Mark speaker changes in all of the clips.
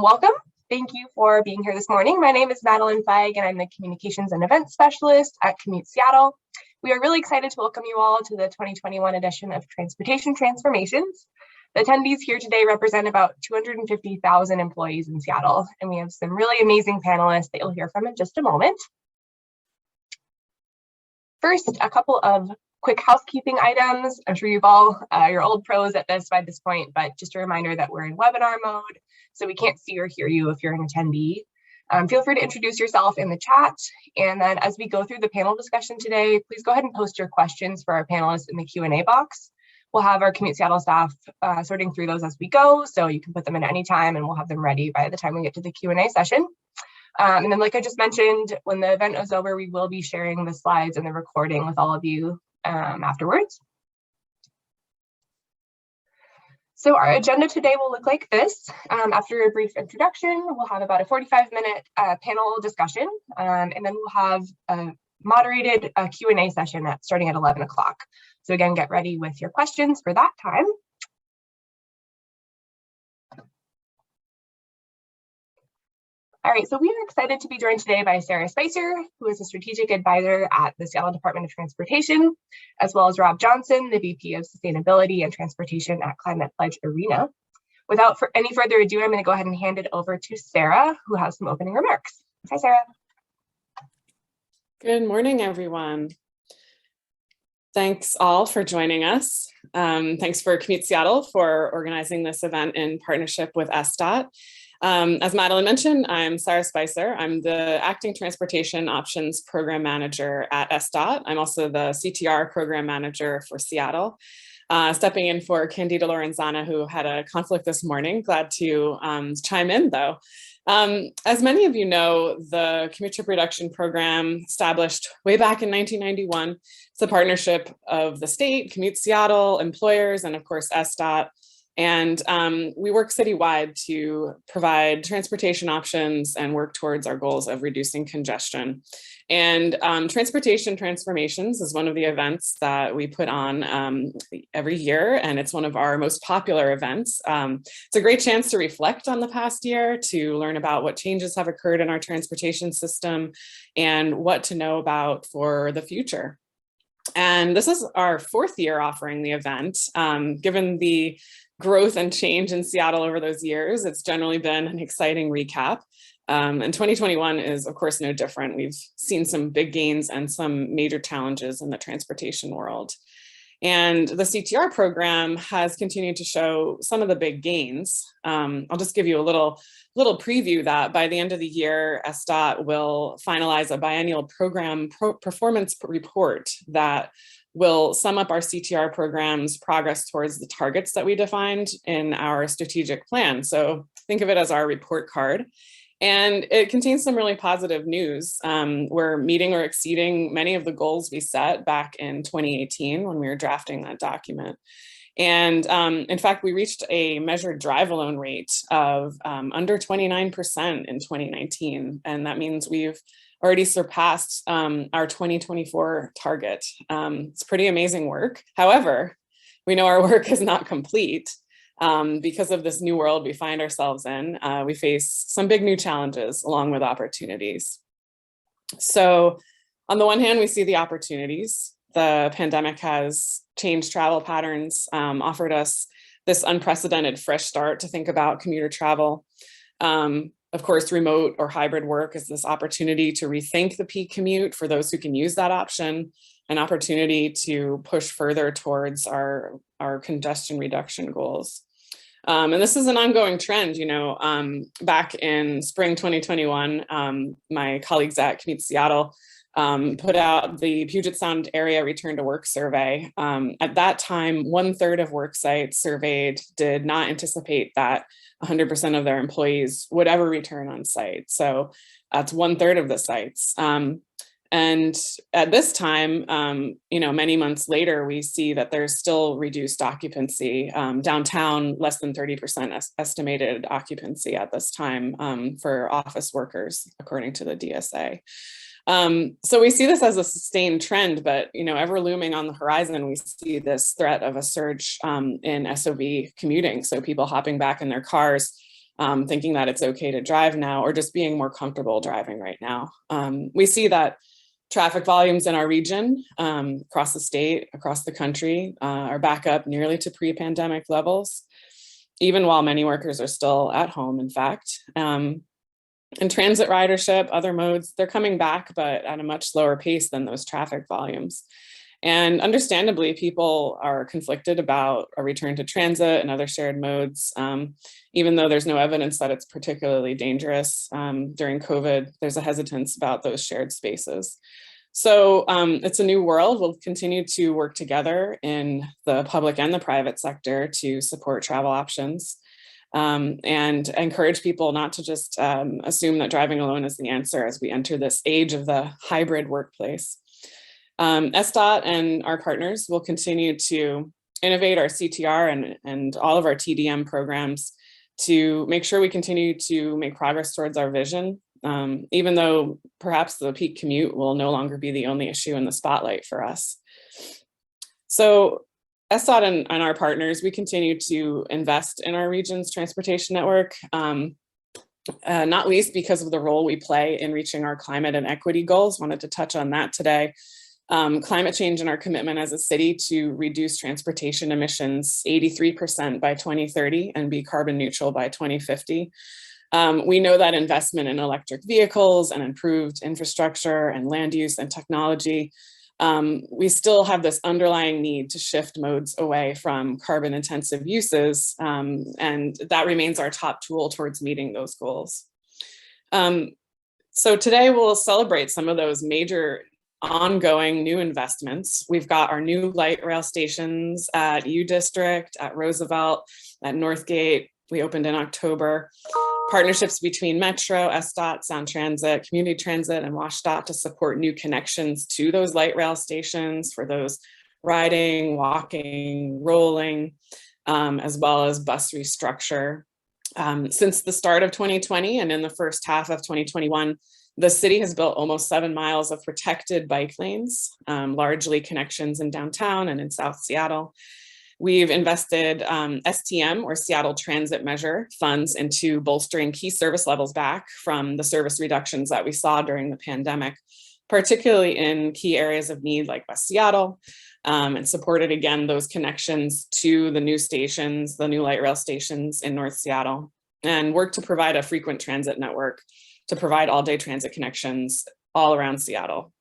Speaker 1: Welcome. Thank you for being here this morning. My name is Madeline Feig, and I'm the Communications and Events Specialist at Commute Seattle. We are really excited to welcome you all to the 2021 edition of Transportation Transformations. The attendees here today represent about 250,000 employees in Seattle, and we have some really amazing panelists that you'll hear from in just a moment. First, a couple of quick housekeeping items. I'm sure you've all, you're old pros at this by this point, but just a reminder that we're in webinar mode, so we can't see or hear you if you're an attendee. Feel free to introduce yourself in the chat. And then as we go through the panel discussion today, please go ahead and post your questions for our panelists in the Q&A box. We'll have our Commute Seattle staff sorting through those as we go, so you can put them in at any time and we'll have them ready by the time we get to the Q&A session. And then like I just mentioned, when the event is over, we will be sharing the slides and the recording with all of you afterwards. So our agenda today will look like this. After a brief introduction, we'll have about a 45-minute panel discussion, and then we'll have a moderated Q&A session starting at 11 o'clock. So again, get ready with your questions for that time. All right, so we are excited to be joined today by Sarah Spicer, who is a strategic advisor at the Seattle Department of Transportation, as well as Rob Johnson, the VP of Sustainability and Transportation at Climate Pledge Arena. Without any further ado, I'm going to go ahead and hand it over to Sarah, who has some opening remarks. Hi, Sarah.
Speaker 2: Good morning, everyone. Thanks all for joining us. Thanks for Commute Seattle for organizing this event in partnership with SDOT. As Madeline mentioned, I'm Sarah Spicer. I'm the Acting Transportation Options Program Manager at SDOT. I'm also the CTR Program Manager for Seattle, stepping in for Candida Lorenzana, who had a conflict this morning. Glad to chime in, though. As many of you know, the Commute Trip Reduction Program, established way back in 1991, it's a partnership of the state, Commute Seattle, employers, and of course SDOT. And we work citywide to provide transportation options and work towards our goals of reducing congestion. And Transportation Transformations is one of the events that we put on every year, and it's one of our most popular events. It's a great chance to reflect on the past year, to learn about what changes have occurred in our transportation system and what to know about for the future. And this is our fourth year offering the event. Given the growth and change in Seattle over those years, it's generally been an exciting recap. And 2021 is, of course, no different. We've seen some big gains and some major challenges in the transportation world. And the CTR program has continued to show some of the big gains. I'll just give you a little preview that by the end of the year, SDOT will finalize a biennial program performance report that will sum up our CTR program's progress towards the targets that we defined in our strategic plan. So think of it as our report card. And it contains some really positive news. We're meeting or exceeding many of the goals we set back in 2018 when we were drafting that document. And in fact, we reached a measured drive alone rate of under 29% in 2019. And that means we've already surpassed our 2024 target. It's pretty amazing work. However, we know our work is not complete. Because of this new world we find ourselves in, we face some big new challenges along with opportunities. So on the one hand, we see the opportunities. The pandemic has changed travel patterns, offered us this unprecedented fresh start to think about commuter travel. Of course, remote or hybrid work is this opportunity to rethink the peak commute for those who can use that option, an opportunity to push further towards our congestion reduction goals. And this is an ongoing trend. You know, back in spring 2021, my colleagues at Commute Seattle put out the Puget Sound area return to work survey. At that time, 1/3 of work sites surveyed did not anticipate that 100% of their employees would ever return on site. So that's 1/3 of the sites. And at this time, you know, many months later, we see that there's still reduced occupancy. Downtown, less than 30% estimated occupancy at this time for office workers, according to the DSA. So we see this as a sustained trend, but, you know, ever looming on the horizon, we see this threat of a surge in SOV commuting. So people hopping back in their cars thinking that it's okay to drive now, or just being more comfortable driving right now. We see that traffic volumes in our region, across the state, across the country, are back up nearly to pre-pandemic levels, even while many workers are still at home, in fact. And transit ridership, other modes, they're coming back, but at a much slower pace than those traffic volumes. And understandably, people are conflicted about a return to transit and other shared modes, even though there's no evidence that it's particularly dangerous. During COVID, there's a hesitance about those shared spaces. So it's a new world. We'll continue to work together in the public and the private sector to support travel options, and encourage people not to just assume that driving alone is the answer as we enter this age of the hybrid workplace. SDOT and our partners will continue to innovate our CTR and all of our TDM programs to make sure we continue to make progress towards our vision, even though perhaps the peak commute will no longer be the only issue in the spotlight for us. So SDOT and our partners, we continue to invest in our region's transportation network, not least because of the role we play in reaching our climate and equity goals. Wanted to touch on that today. Climate change and our commitment as a city to reduce transportation emissions 83% by 2030 and be carbon neutral by 2050. We know that investment in electric vehicles and improved infrastructure and land use and technology, we still have this underlying need to shift modes away from carbon intensive uses, and that remains our top tool towards meeting those goals. So today we'll celebrate some of those major ongoing new investments. We've got our new light rail stations at U District, at Roosevelt, at Northgate. We opened in October. Partnerships between Metro, SDOT, Sound Transit, Community Transit, and WSDOT to support new connections to those light rail stations for those riding, walking, rolling, as well as bus restructure. Since the start of 2020 and in the first half of 2021, the city has built almost 7 miles of protected bike lanes, largely connections in downtown and in South Seattle. We've invested STM, or Seattle Transit Measure, funds into bolstering key service levels back from the service reductions that we saw during the pandemic, particularly in key areas of need like West Seattle, and supported again those connections to the new stations, the new light rail stations in North Seattle, and worked to provide a frequent transit network to provide all-day transit connections all around Seattle.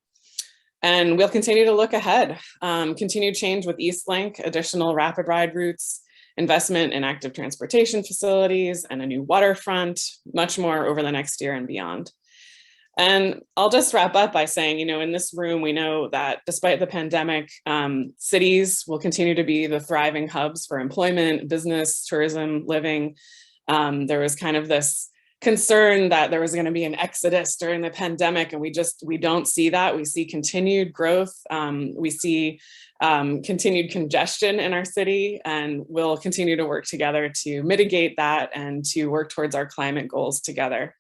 Speaker 2: And we'll continue to look ahead, continued change with Eastlink, additional rapid ride routes, investment in active transportation facilities, and a new waterfront, much more over the next year and beyond. And I'll just wrap up by saying, in this room, we know that despite the pandemic, cities will continue to be the thriving hubs for employment, business, tourism, living. There was kind of this concern that there was going to be an exodus during the pandemic, and we don't see that. We see continued growth. We see continued congestion in our city, and we'll continue to work together to mitigate that and to work towards our climate goals together.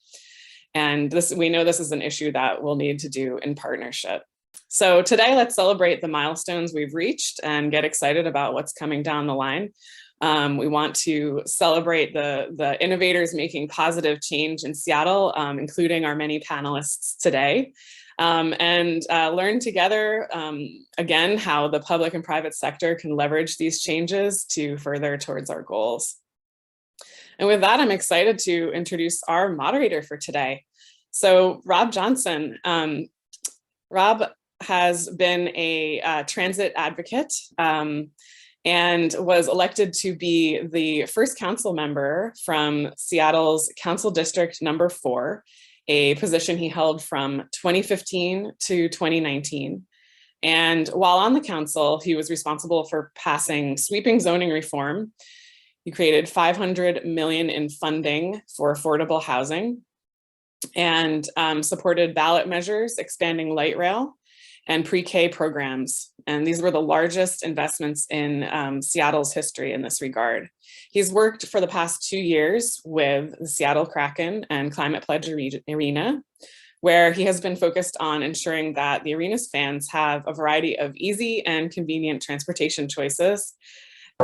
Speaker 2: And we know this is an issue that we'll need to do in partnership. So today, let's celebrate the milestones we've reached and get excited about what's coming down the line. We want to celebrate the innovators making positive change in Seattle, including our many panelists today, and learn together, again, how the public and private sector can leverage these changes to further towards our goals. And with that, I'm excited to introduce our moderator for today. So Rob Johnson. Rob has been a transit advocate, and was elected to be the first council member from Seattle's Council District number 4, a position he held from 2015 to 2019. And while on the council, he was responsible for passing sweeping zoning reform. He created $500 million in funding for affordable housing and supported ballot measures, expanding light rail and pre-K programs. And these were the largest investments in Seattle's history in this regard. He's worked for the past 2 years with the Seattle Kraken and Climate Pledge Arena, where he has been focused on ensuring that the arena's fans have a variety of easy and convenient transportation choices,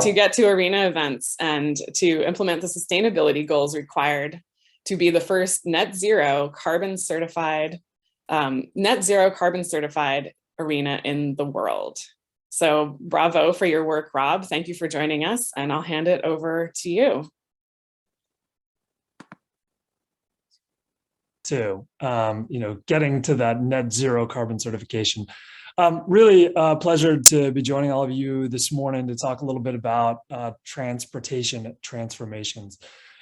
Speaker 2: to get to arena events and to implement the sustainability goals required to be the first net zero carbon certified arena in the world. So bravo for your work, Rob. Thank you for joining us, and I'll hand it over to you.
Speaker 3: Getting to that net zero carbon certification. Really a pleasure to be joining all of you this morning to talk a little bit about transportation transformations.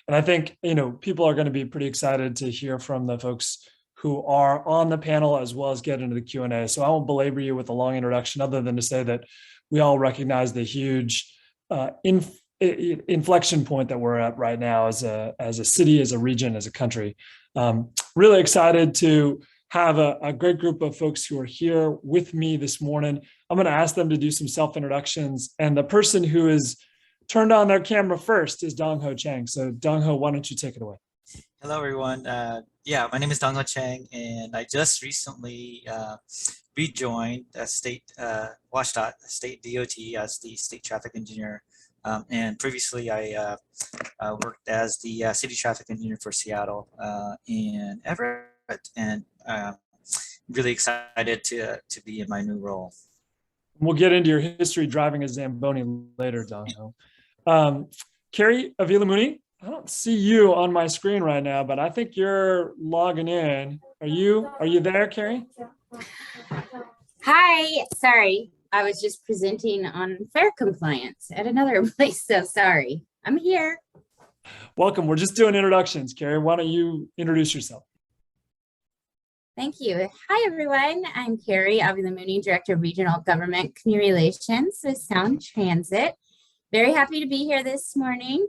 Speaker 3: And I think, people are going to be pretty excited to hear from the folks who are on the panel as well as get into the Q&A. So I won't belabor you with a long introduction other than to say that we all recognize the huge inflection point that we're at right now as a city, as a region, as a country. Really excited to have a great group of folks who are here with me this morning. I'm going to ask them to do some self-introductions, and the person who is turned on their camera first is Dongho Chang. So Dongho, why don't you take it away?
Speaker 4: Hello, everyone. My name is Dongho Chang, and I just recently rejoined state WSDOT, state DOT as the state traffic engineer. And previously, I worked as the city traffic engineer for Seattle and Everett, and really excited to be in my new role.
Speaker 3: We'll get into your history driving a Zamboni later, Dongho. Carrie, Avila-Mooney, I don't see you on my screen right now, but I think you're logging in. Are you there, Carrie?
Speaker 5: Hi, sorry. I was just presenting on fare compliance at another place, so sorry. I'm here.
Speaker 3: Welcome. We're just doing introductions. Carrie, why don't you introduce yourself?
Speaker 5: Thank you. Hi, everyone. I'm Carrie, Avila-Mooney, Director of Regional Government Community Relations with Sound Transit. Very happy to be here this morning.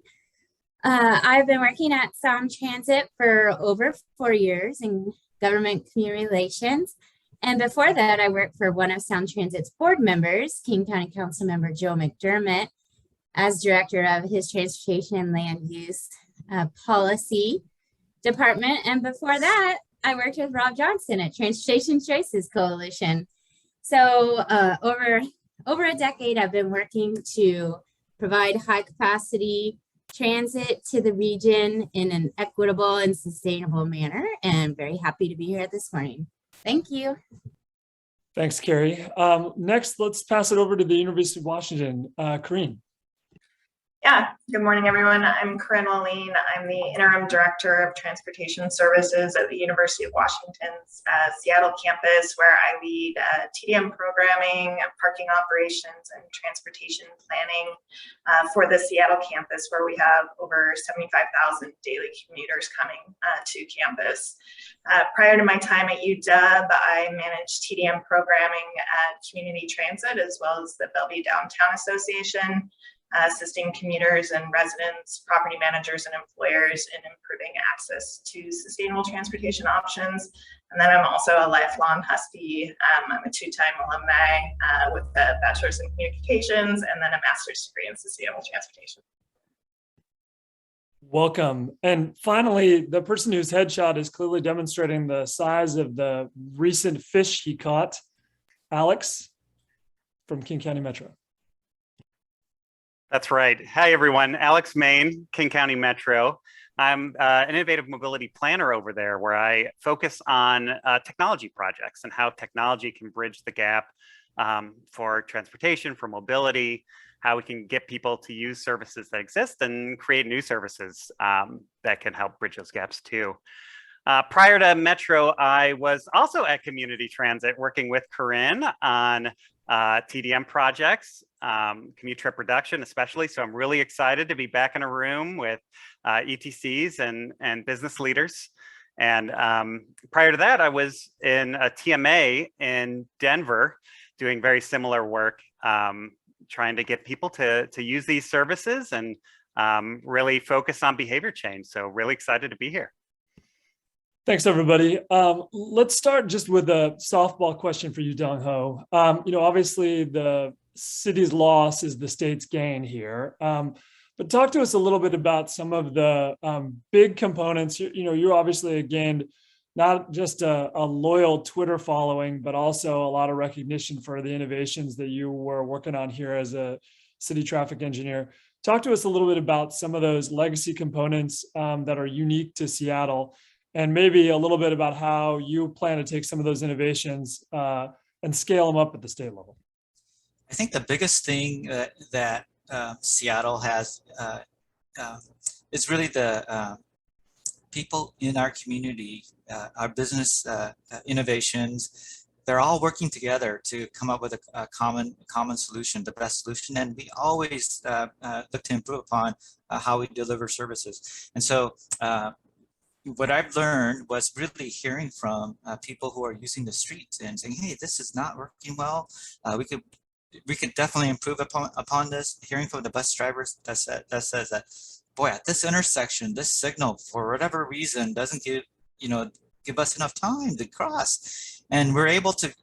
Speaker 5: I've been working at Sound Transit for over 4 years in government community relations. And before that, I worked for one of Sound Transit's board members, King County Council Member Joe McDermott, as director of his Transportation and Land Use Policy Department. And before that, I worked with Rob Johnson at Transportation Choices Coalition. So over a decade, I've been working to provide high capacity transit to the region in an equitable and sustainable manner. And very happy to be here this morning. Thank you.
Speaker 3: Thanks, Carrie. Next, let's pass it over to the University of Washington, Caryn.
Speaker 6: Yeah, good morning, everyone. I'm Caryn Walline. I'm the Interim Director of Transportation Services at the University of Washington's Seattle campus, where I lead TDM programming, parking operations, and transportation planning for the Seattle campus, where we have over 75,000 daily commuters coming to campus. Prior to my time at UW, I managed TDM programming at Community Transit, as well as the Bellevue Downtown Association, assisting commuters and residents, property managers, and employers in improving access to sustainable transportation options. And then I'm also a lifelong Husky. I'm a two-time alumni with a bachelor's in communications and then a master's degree in sustainable transportation.
Speaker 3: Welcome. And finally, the person whose headshot is clearly demonstrating the size of the recent fish he caught, Alex from King County Metro.
Speaker 7: That's right. Hi, everyone. Alex Mehn, King County Metro. I'm an innovative mobility planner over there, where I focus on technology projects and how technology can bridge the gap for transportation, for mobility, how we can get people to use services that exist and create new services that can help bridge those gaps too. Prior to Metro, I was also at Community Transit working with Caryn on TDM projects, commute trip reduction especially. So I'm really excited to be back in a room with ETCs and business leaders. And prior to that, I was in a TMA in Denver doing very similar work, trying to get people to use these services and really focus on behavior change. So really excited to be here.
Speaker 3: Thanks, everybody. Let's start just with a softball question for you, Dongho. Obviously the city's loss is the state's gain here. But talk to us a little bit about some of the big components. You obviously gained not just a loyal Twitter following, but also a lot of recognition for the innovations that you were working on here as a city traffic engineer. Talk to us a little bit about some of those legacy components that are unique to Seattle, and maybe a little bit about how you plan to take some of those innovations and scale them up at the state level.
Speaker 4: I think the biggest thing that Seattle has is really the people in our community, our business innovations. They're all working together to come up with a common solution, the best solution, and we always look to improve upon how we deliver services. And so what I've learned was really hearing from people who are using the streets and saying, hey, this is not working well. We could definitely improve upon this. Hearing from the bus drivers that says that, boy, at this intersection, this signal for whatever reason doesn't give us enough time to cross. And we're able to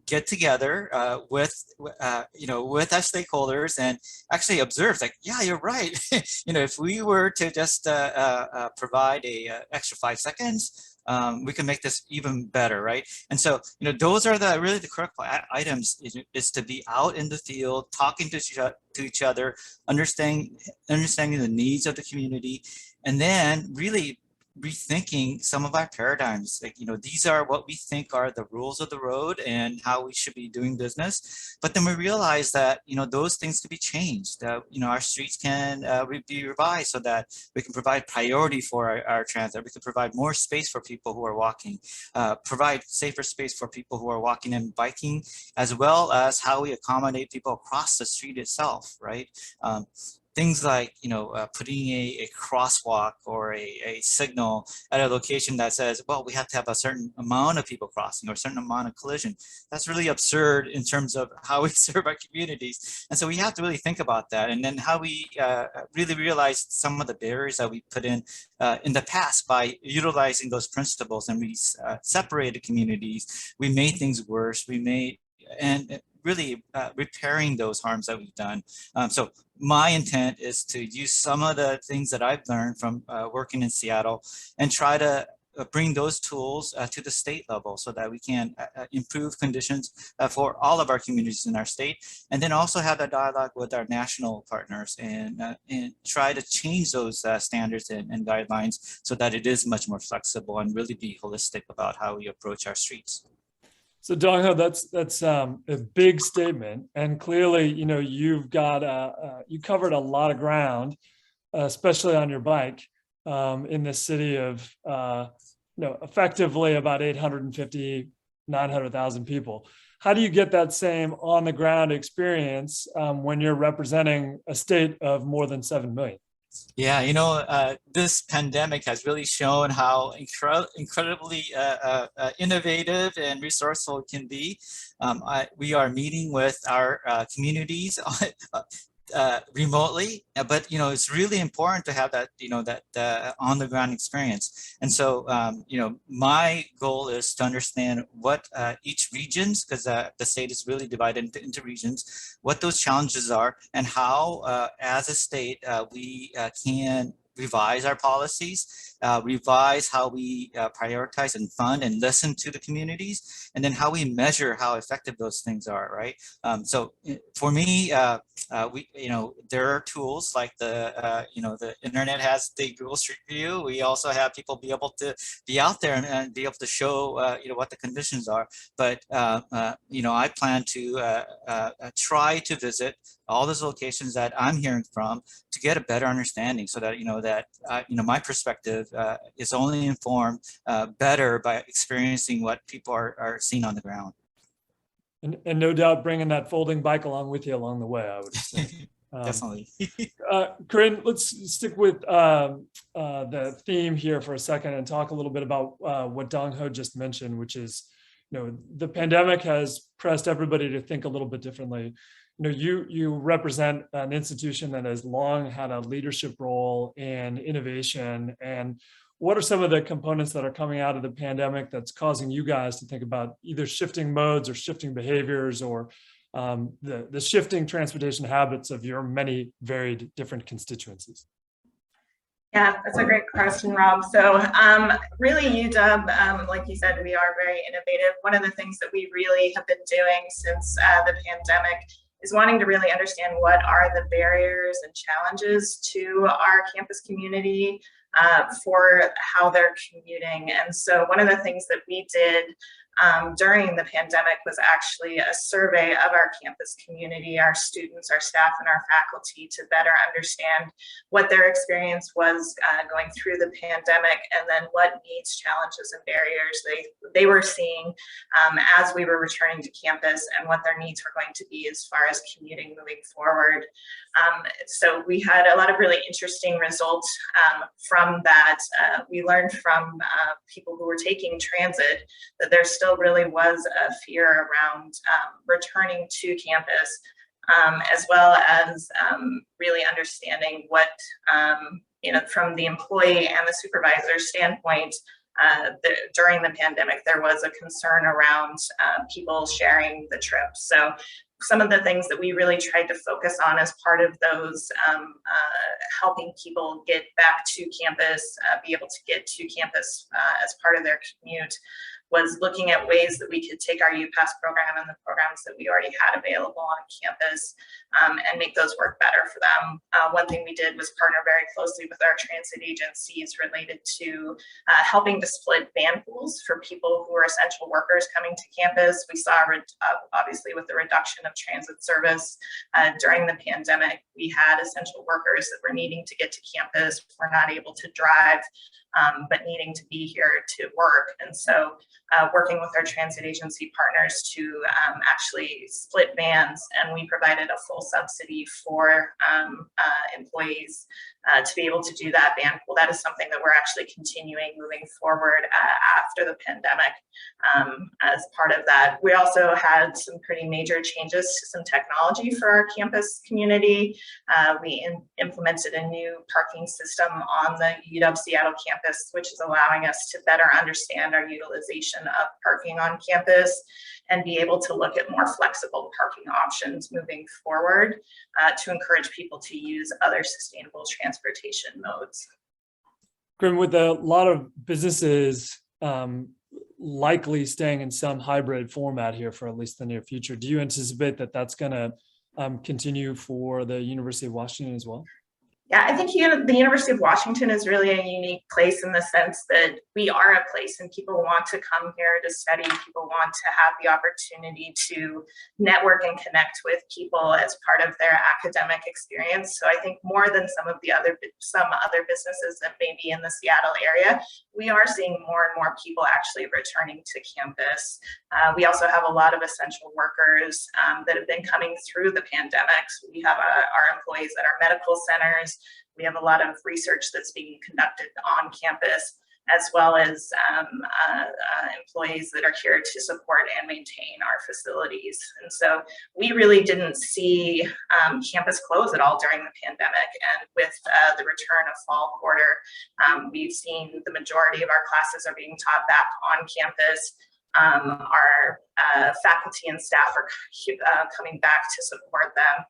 Speaker 4: get together with our stakeholders and actually observe, like, yeah, you're right. If we were to just provide a extra 5 seconds, we can make this even better, right? And so, those are really the critical items, is to be out in the field, talking to each other, understanding the needs of the community, and then really rethinking some of our paradigms. Like, these are what we think are the rules of the road and how we should be doing business. But then we realize that, those things can be changed. Our streets can be revised so that we can provide priority for our transit. We can provide more space for people who are walking, provide safer space for people who are walking and biking, as well as how we accommodate people across the street itself, right? Things like, putting a crosswalk or a signal at a location that says, well, we have to have a certain amount of people crossing or a certain amount of collision. That's really absurd in terms of how we serve our communities. And so we have to really think about that. And then how we really realize some of the barriers that we put in the past by utilizing those principles, and we separated communities. We made things worse. And really repairing those harms that we've done. So my intent is to use some of the things that I've learned from working in Seattle and try to bring those tools to the state level so that we can improve conditions for all of our communities in our state, and then also have a dialogue with our national partners and try to change those standards and guidelines so that it is much more flexible and really be holistic about how we approach our streets.
Speaker 3: So Dongho, that's a big statement, and clearly, you've got you covered a lot of ground, especially on your bike, in this city of effectively about 850, 900,000 people. How do you get that same on the ground experience when you're representing a state of more than 7 million?
Speaker 4: Yeah, this pandemic has really shown how incredibly innovative and resourceful it can be. We are meeting with our communities remotely, but it's really important to have that that on the ground experience. And so my goal is to understand what each regions, because the state is really divided into regions, what those challenges are, and how as a state we can revise our policies, revise how we prioritize and fund and listen to the communities, and then how we measure how effective those things are, right? So for me, there are tools like the internet has the Google Street View. We also have people be able to be out there and be able to show what the conditions are. But I plan to try to visit all those locations that I'm hearing from to get a better understanding, so that my perspective is only informed better by experiencing what people are seeing on the ground.
Speaker 3: And no doubt bringing that folding bike along with you along the way, I would say.
Speaker 4: Definitely.
Speaker 3: Caryn, let's stick with the theme here for a second and talk a little bit about what Dongho just mentioned, which is, the pandemic has pressed everybody to think a little bit differently. You represent an institution that has long had a leadership role in innovation. And what are some of the components that are coming out of the pandemic that's causing you guys to think about either shifting modes or shifting behaviors, or the shifting transportation habits of your many varied different constituencies?
Speaker 6: Yeah, that's a great question, Rob. So really, UW, like you said, we are very innovative. One of the things that we really have been doing since the pandemic is wanting to really understand what are the barriers and challenges to our campus community for how they're commuting. And so one of the things that we did during the pandemic was actually a survey of our campus community, our students, our staff, and our faculty to better understand what their experience was going through the pandemic, and then what needs, challenges, and barriers they were seeing as we were returning to campus, and what their needs were going to be as far as commuting moving forward. So we had a lot of really interesting results from that. We learned from people who were taking transit that there still really was a fear around returning to campus, as well as really understanding what, from the employee and the supervisor standpoint, during the pandemic, there was a concern around people sharing the trip. So some of the things that we really tried to focus on as part of those helping people get back to campus, be able to get to campus as part of their commute, was looking at ways that we could take our UPass program and the programs that we already had available on campus and make those work better for them. One thing we did was partner very closely with our transit agencies related to helping to split van pools for people who are essential workers coming to campus. We saw, obviously, with the reduction of transit service during the pandemic, we had essential workers that were needing to get to campus, were not able to drive, but needing to be here to work. And so working with our transit agency partners to actually split vans, and we provided a full subsidy for employees to be able to do that van pool. That is something that we're actually continuing moving forward after the pandemic. As part of that, we also had some pretty major changes to some technology for our campus community. We implemented a new parking system on the UW Seattle campus, which is allowing us to better understand our utilization of parking on campus and be able to look at more flexible parking options moving forward to encourage people to use other sustainable transportation modes.
Speaker 3: Caryn, with a lot of businesses likely staying in some hybrid format here for at least the near future, do you anticipate that that's going to continue for the University of Washington as well?
Speaker 6: Yeah, I think the University of Washington is really a unique place in the sense that we are a place and people want to come here to study. People want to have the opportunity to network and connect with people as part of their academic experience. So I think more than some other businesses that may be in the Seattle area, we are seeing more and more people actually returning to campus. We also have a lot of essential workers that have been coming through the pandemic. So we have our employees at our medical centers. We have a lot of research that's being conducted on campus, as well as employees that are here to support and maintain our facilities. And so we really didn't see campus close at all during the pandemic. And with the return of fall quarter, we've seen the majority of our classes are being taught back on campus. Our faculty and staff are coming back to support them.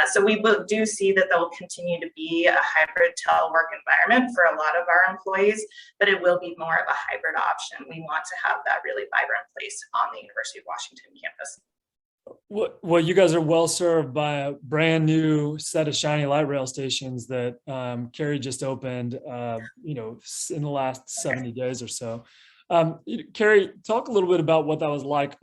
Speaker 6: So we do see that there will continue to be a hybrid telework environment for a lot of our employees, but it will be more of a hybrid option. We want to have that really vibrant place on the University of Washington campus.
Speaker 3: Well, you guys are well served by a brand new set of shiny light rail stations that Carrie just opened, in the last 70 days or so. Carrie, talk a little bit about what that was like,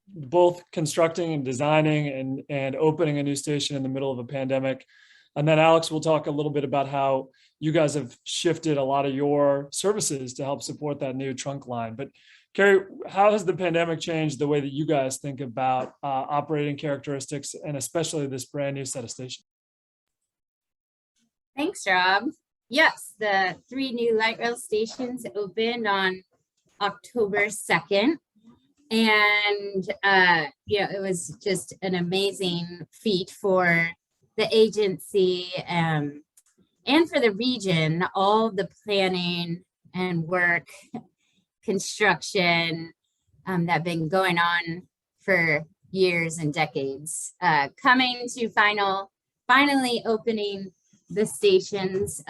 Speaker 3: both constructing and designing and opening a new station in the middle of a pandemic. And then Alex will talk a little bit about how you guys have shifted a lot of your services to help support that new trunk line. But Carrie, how has the pandemic changed the way that you guys think about operating characteristics and especially this brand new set of stations?
Speaker 5: Thanks, Rob. Yes, the 3 new light rail stations opened on October 2nd. And, it was just an amazing feat for the agency and for the region. All the planning and work, construction that been going on for years and decades, coming to finally opening the stations.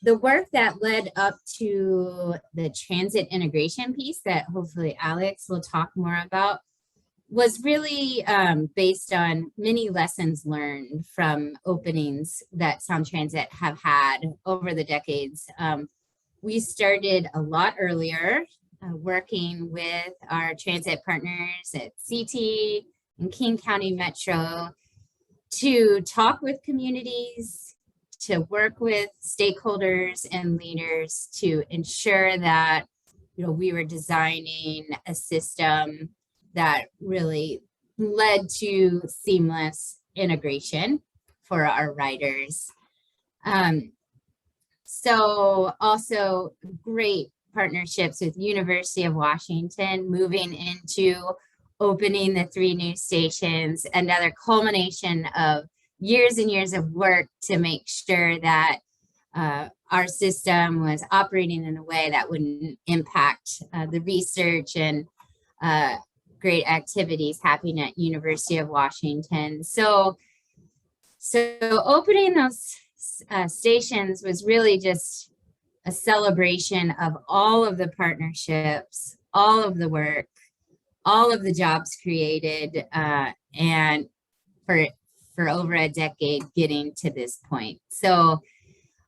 Speaker 5: The work that led up to the transit integration piece that hopefully Alex will talk more about was really based on many lessons learned from openings that Sound Transit have had over the decades. We started a lot earlier, working with our transit partners at CT and King County Metro to talk with communities, to work with stakeholders and leaders to ensure that we were designing a system that really led to seamless integration for our riders. So also great partnerships with University of Washington, moving into opening the 3 new stations, another culmination of years and years of work to make sure that our system was operating in a way that wouldn't impact the research and great activities happening at University of Washington. So opening those stations was really just a celebration of all of the partnerships, all of the work, all of the jobs created, and for over a decade getting to this point. So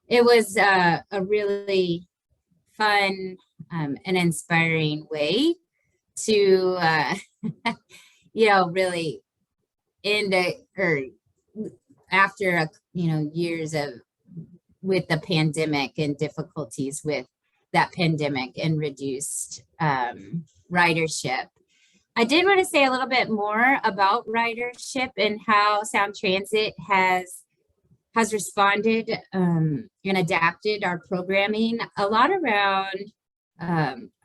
Speaker 5: it was a really fun and inspiring way to, really after years of with the pandemic and difficulties with that pandemic and reduced ridership. I did want to say a little bit more about ridership and how Sound Transit has responded and adapted our programming a lot around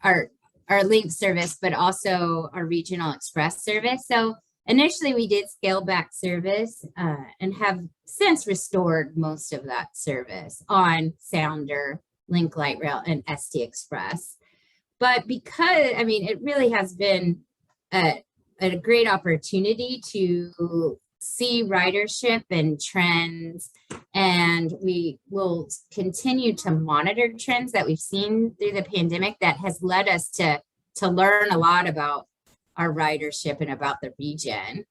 Speaker 5: our link service, but also our regional express service. So initially we did scale back service and have since restored most of that service on Sounder, Link Light Rail, and SD Express. But because, it really has been a great opportunity to see ridership and trends, and we will continue to monitor trends that we've seen through the pandemic that has led us to learn a lot about our ridership and about the region.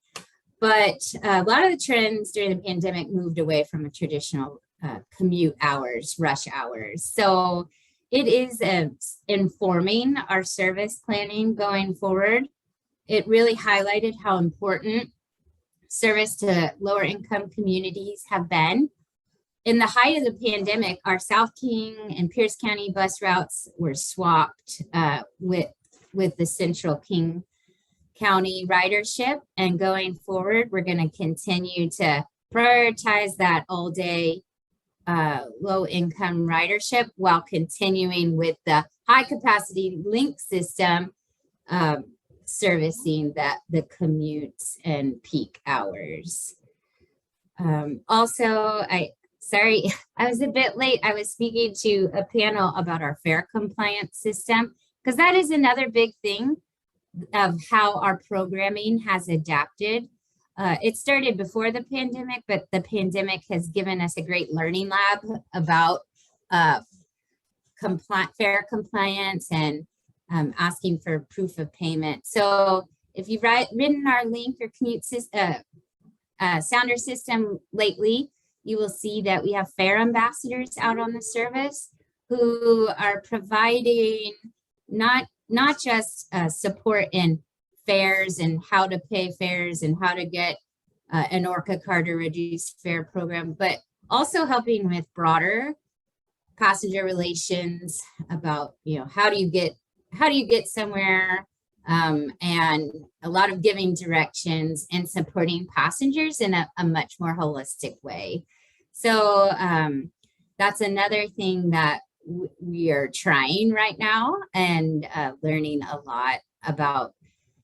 Speaker 5: But a lot of the trends during the pandemic moved away from a traditional commute hours, rush hours. So it is informing our service planning going forward. It really highlighted how important service to lower income communities have been. In the height of the pandemic, our South King and Pierce County bus routes were swapped with the Central King County ridership. And going forward, we're going to continue to prioritize that all day low income ridership while continuing with the high capacity link system servicing the commutes and peak hours. Also, sorry, I was a bit late. I was speaking to a panel about our fare compliance system, because that is another big thing of how our programming has adapted. It started before the pandemic, but the pandemic has given us a great learning lab about fare compliance and asking for proof of payment. So if you've ridden our link or commute Sounder system lately, you will see that we have fare ambassadors out on the service who are providing not just support in fares and how to pay fares and how to get an ORCA card or reduced fare program, but also helping with broader passenger relations about how do you get somewhere, and a lot of giving directions and supporting passengers in a much more holistic way. So that's another thing that we are trying right now and learning a lot about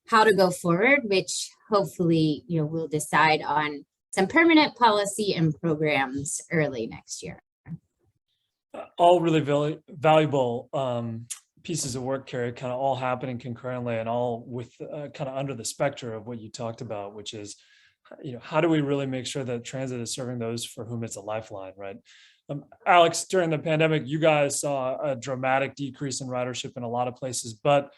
Speaker 5: how to go forward, which hopefully we'll decide on some permanent policy and programs early next year.
Speaker 3: All really valuable pieces of work, Carrie, kind of all happening concurrently and all with kind of under the spectrum of what you talked about, which is, how do we really make sure that transit is serving those for whom it's a lifeline, right? Alex, during the pandemic, you guys saw a dramatic decrease in ridership in a lot of places, but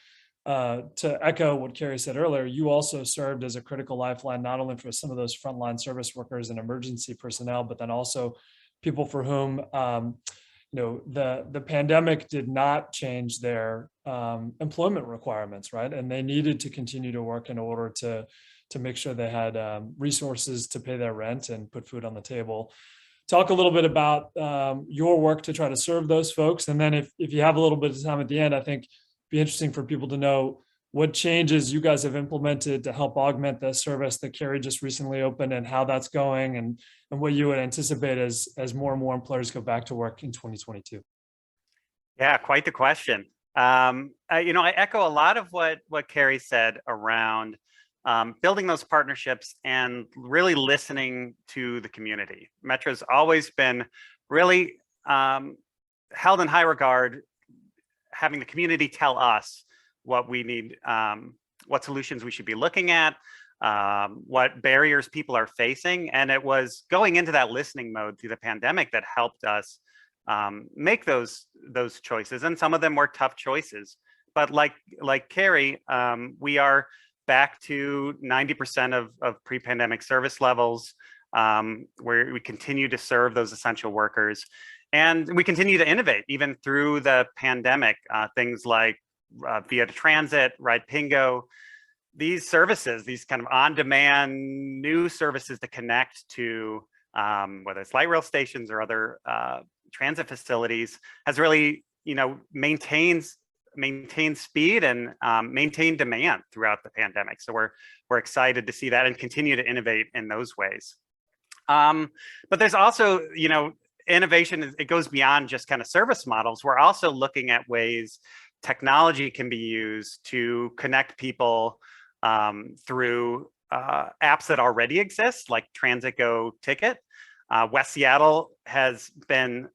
Speaker 3: to echo what Carrie said earlier, you also served as a critical lifeline, not only for some of those frontline service workers and emergency personnel, but then also people for whom the pandemic did not change their employment requirements, right? And they needed to continue to work in order to make sure they had resources to pay their rent and put food on the table. Talk a little bit about your work to try to serve those folks. And then if you have a little bit of time at the end, I think it'd be interesting for people to know what changes you guys have implemented to help augment the service that Carrie just recently opened and how that's going, and what you would anticipate as more and more employers go back to work in 2022.
Speaker 7: Yeah, quite the question. I echo a lot of what Carrie said around building those partnerships and really listening to the community. Metro's always been really held in high regard, having the community tell us what we need, what solutions we should be looking at, what barriers people are facing. And it was going into that listening mode through the pandemic that helped us make those choices. And some of them were tough choices. But like Carrie, we are back to 90% of pre-pandemic service levels, where we continue to serve those essential workers. And we continue to innovate even through the pandemic, things like via transit, Ride Pingo, these services, these kind of on-demand new services to connect to whether it's light rail stations or other transit facilities, has really, maintained speed and maintained demand throughout the pandemic. So we're excited to see that and continue to innovate in those ways. But there's also, innovation, it goes beyond just kind of service models. We're also looking at ways technology can be used to connect people through apps that already exist, like Transit Go Ticket. West Seattle has been,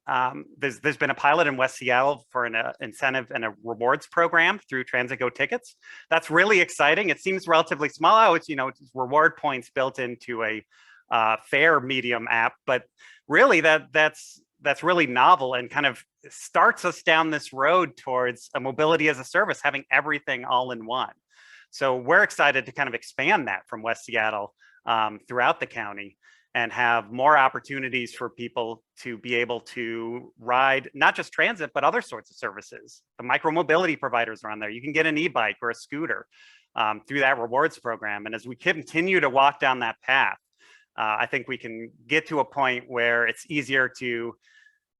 Speaker 7: there's been a pilot in West Seattle for an incentive and a rewards program through Transit Go Tickets. That's really exciting. It seems relatively small. Oh, it's reward points built into a fare medium app, but really that's really novel and kind of starts us down this road towards a mobility as a service, having everything all in one. So we're excited to kind of expand that from West Seattle throughout the county and have more opportunities for people to be able to ride not just transit, but other sorts of services. The micromobility providers are on there. You can get an e-bike or a scooter through that rewards program. And as we continue to walk down that path, I think we can get to a point where it's easier to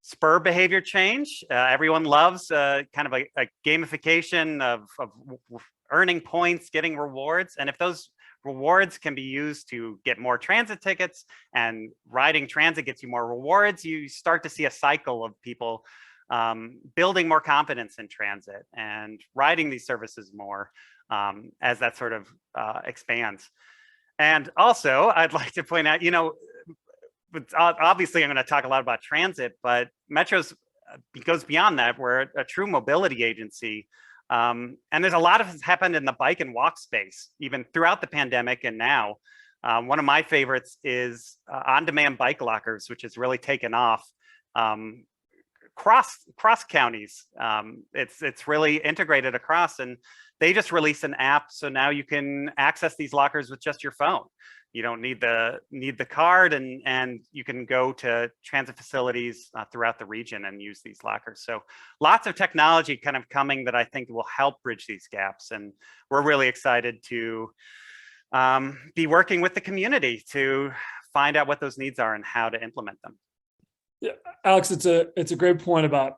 Speaker 7: spur behavior change. Everyone loves kind of a gamification of earning points, getting rewards. And if those rewards can be used to get more transit tickets, and riding transit gets you more rewards, you start to see a cycle of people building more confidence in transit and riding these services more as that sort of expands. And also, I'd like to point out, obviously I'm going to talk a lot about transit, but Metro's goes beyond that. We're a true mobility agency. And there's a lot of has happened in the bike and walk space, even throughout the pandemic and now. One of my favorites is on-demand bike lockers, which has really taken off cross counties. It's really integrated across, and they just released an app, so now you can access these lockers with just your phone. You don't need the card, and you can go to transit facilities throughout the region and use these lockers. So lots of technology kind of coming that I think will help bridge these gaps, and we're really excited to be working with the community to find out what those needs are and how to implement them.
Speaker 3: Yeah, Alex, it's a great point about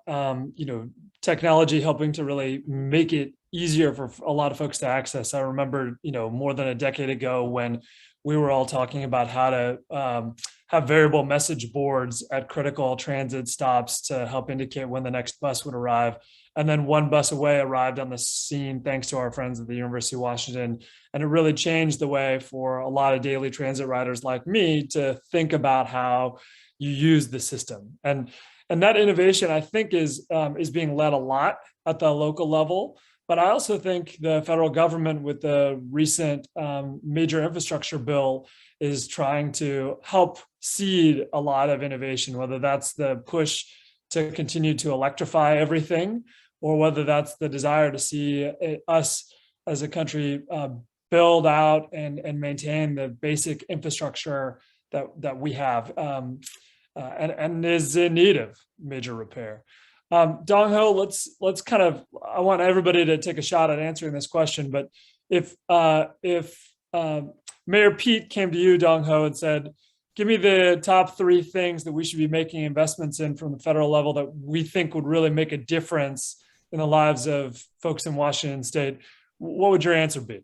Speaker 3: technology helping to really make it easier for a lot of folks to access. I remember more than a decade ago when we were all talking about how to have variable message boards at critical transit stops to help indicate when the next bus would arrive. And then one bus away arrived on the scene thanks to our friends at the University of Washington. And it really changed the way for a lot of daily transit riders like me to think about how you use the system. And that innovation, I think, is being led a lot at the local level. But I also think the federal government, with the recent major infrastructure bill, is trying to help seed a lot of innovation, whether that's the push to continue to electrify everything, or whether that's the desire to see us as a country build out and maintain the basic infrastructure that we have, and is in need of major repair. Dongho, let's kind of, I want everybody to take a shot at answering this question, but if Mayor Pete came to you, Dongho, and said, give me the top 3 things that we should be making investments in from the federal level that we think would really make a difference in the lives of folks in Washington State, what would your answer be?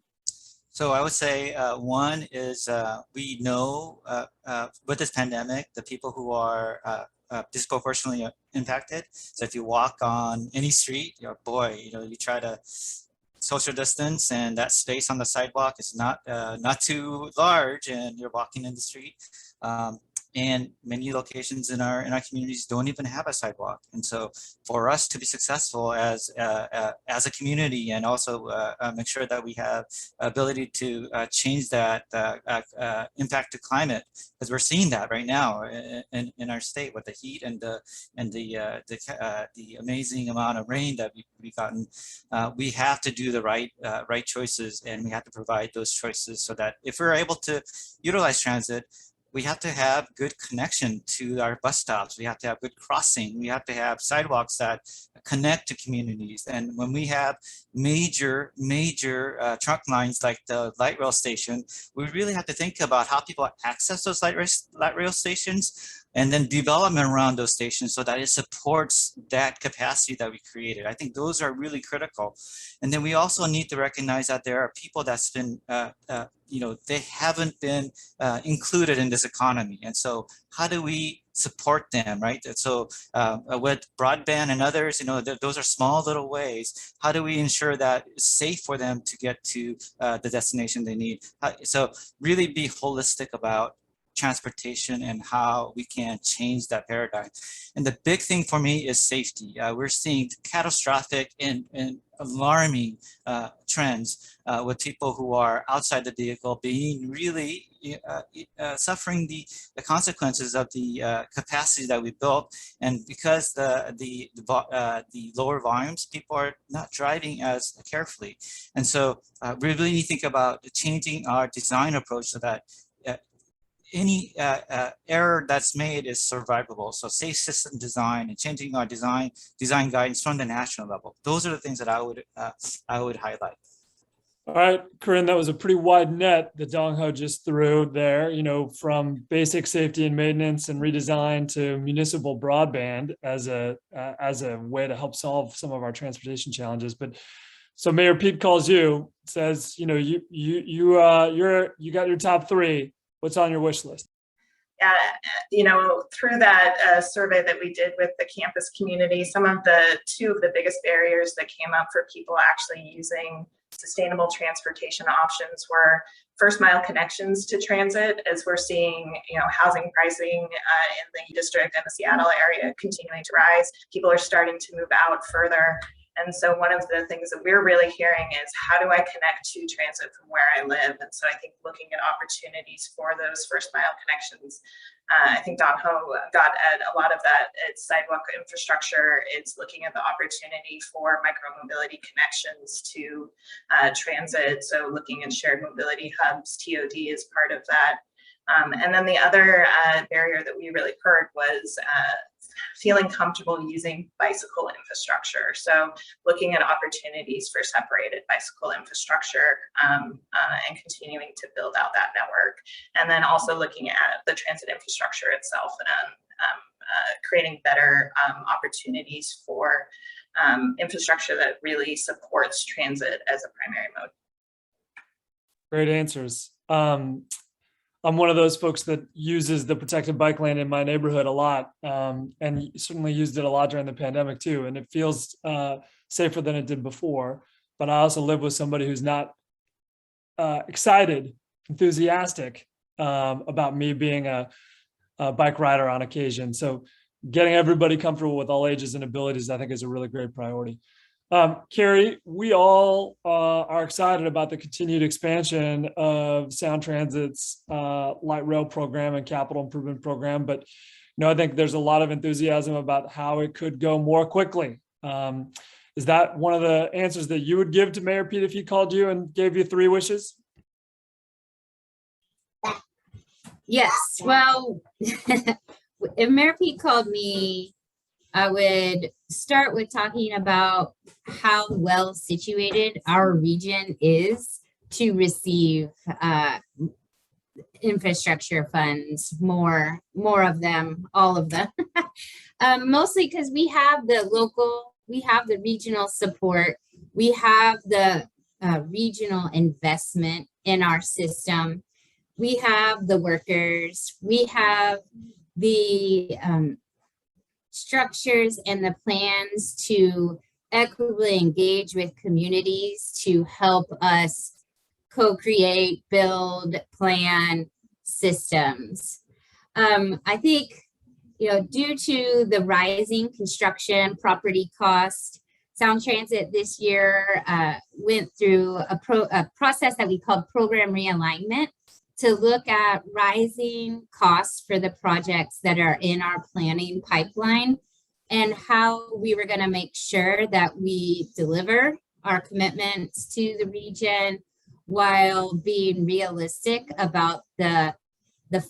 Speaker 4: So I would say one is we know with this pandemic, the people who are disproportionately impacted. So if you walk on any street, you try to social distance, and that space on the sidewalk is not too large, and you're walking in the street. And many locations in our communities don't even have a sidewalk. And so for us to be successful as a community, and also make sure that we have ability to change that impact to climate, because we're seeing that right now in our state with the heat and the amazing amount of rain that we've gotten. We have to do the right choices, and we have to provide those choices so that if we're able to utilize transit, we have to have good connection to our bus stops. We have to have good crossing. We have to have sidewalks that connect to communities. And when we have major trunk lines like the light rail station, we really have to think about how people access those light rail stations, and then development around those stations so that it supports that capacity that we created. I think those are really critical. And then we also need to recognize that there are people that's been, they haven't been included in this economy. And so how do we support them, right? So with broadband and others, those are small little ways. How do we ensure that it's safe for them to get to the destination they need? So really be holistic about transportation and how we can change that paradigm. And the big thing for me is safety. We're seeing catastrophic and alarming trends with people who are outside the vehicle being really suffering the consequences of the capacity that we built. And because the lower volumes, people are not driving as carefully. And so we really need to think about changing our design approach so that any error that's made is survivable. So safe system design and changing our design guidance from the national level. Those are the things that I would highlight.
Speaker 3: All right, Caryn, that was a pretty wide net that Dongho just threw there, from basic safety and maintenance and redesign to municipal broadband as a way to help solve some of our transportation challenges. But so Mayor Pete calls you, says, you got your top 3. What's on your wish list?
Speaker 6: Through that survey that we did with the campus community, two of the biggest barriers that came up for people actually using sustainable transportation options were first mile connections to transit, as we're seeing, housing pricing in the district and the Seattle area continuing to rise. People are starting to move out further. And so one of the things that we're really hearing is, how do I connect to transit from where I live? And so I think looking at opportunities for those first mile connections, I think Dongho got at a lot of that. It's sidewalk infrastructure. It's looking at the opportunity for micro-mobility connections to transit. So looking at shared mobility hubs, TOD is part of that. And then the other barrier that we really heard was feeling comfortable using bicycle infrastructure. So looking at opportunities for separated bicycle infrastructure and continuing to build out that network. And then also looking at the transit infrastructure itself and creating better opportunities for infrastructure that really supports transit as a primary mode.
Speaker 3: Great answers. I'm one of those folks that uses the protected bike lane in my neighborhood a lot, and certainly used it a lot during the pandemic too. And it feels safer than it did before. But I also live with somebody who's not enthusiastic about me being a bike rider on occasion. So getting everybody comfortable with all ages and abilities, I think, is a really great priority. Carrie, we all are excited about the continued expansion of Sound Transit's light rail program and capital improvement program, but I think there's a lot of enthusiasm about how it could go more quickly. Is that one of the answers that you would give to Mayor Pete if he called you and gave you 3 wishes?
Speaker 5: Yes. Well, if Mayor Pete called me, I would start with talking about how well situated our region is to receive infrastructure funds, more of them, all of them. Mostly because we have the local, we have the regional support, we have the regional investment in our system, we have the workers, we have the structures and the plans to equitably engage with communities to help us co-create, build, plan systems. I think, due to the rising construction property cost, Sound Transit this year went through a process that we called program realignment to look at rising costs for the projects that are in our planning pipeline and how we were going to make sure that we deliver our commitments to the region while being realistic about the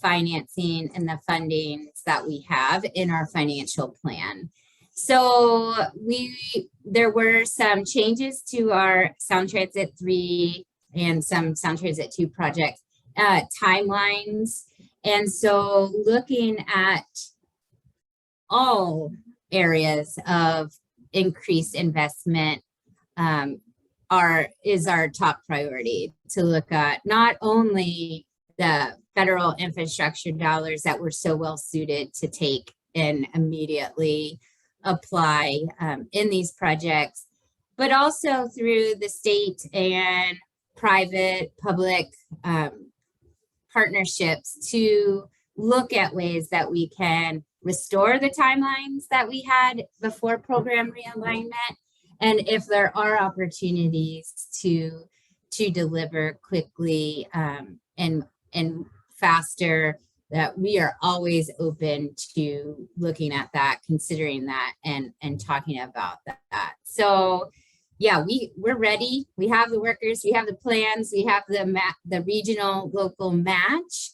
Speaker 5: financing and the fundings that we have in our financial plan. So there were some changes to our Sound Transit 3 and some Sound Transit 2 project timelines. And so looking at all areas of increased investment is our top priority, to look at not only the federal infrastructure dollars that were so well suited to take and immediately apply in these projects, but also through the state and private public partnerships to look at ways that we can restore the timelines that we had before program realignment, and if there are opportunities to deliver quickly and faster, that we are always open to looking at that, considering that, and talking about that. So yeah, we're ready. We have the workers, we have the plans, we have the regional local match,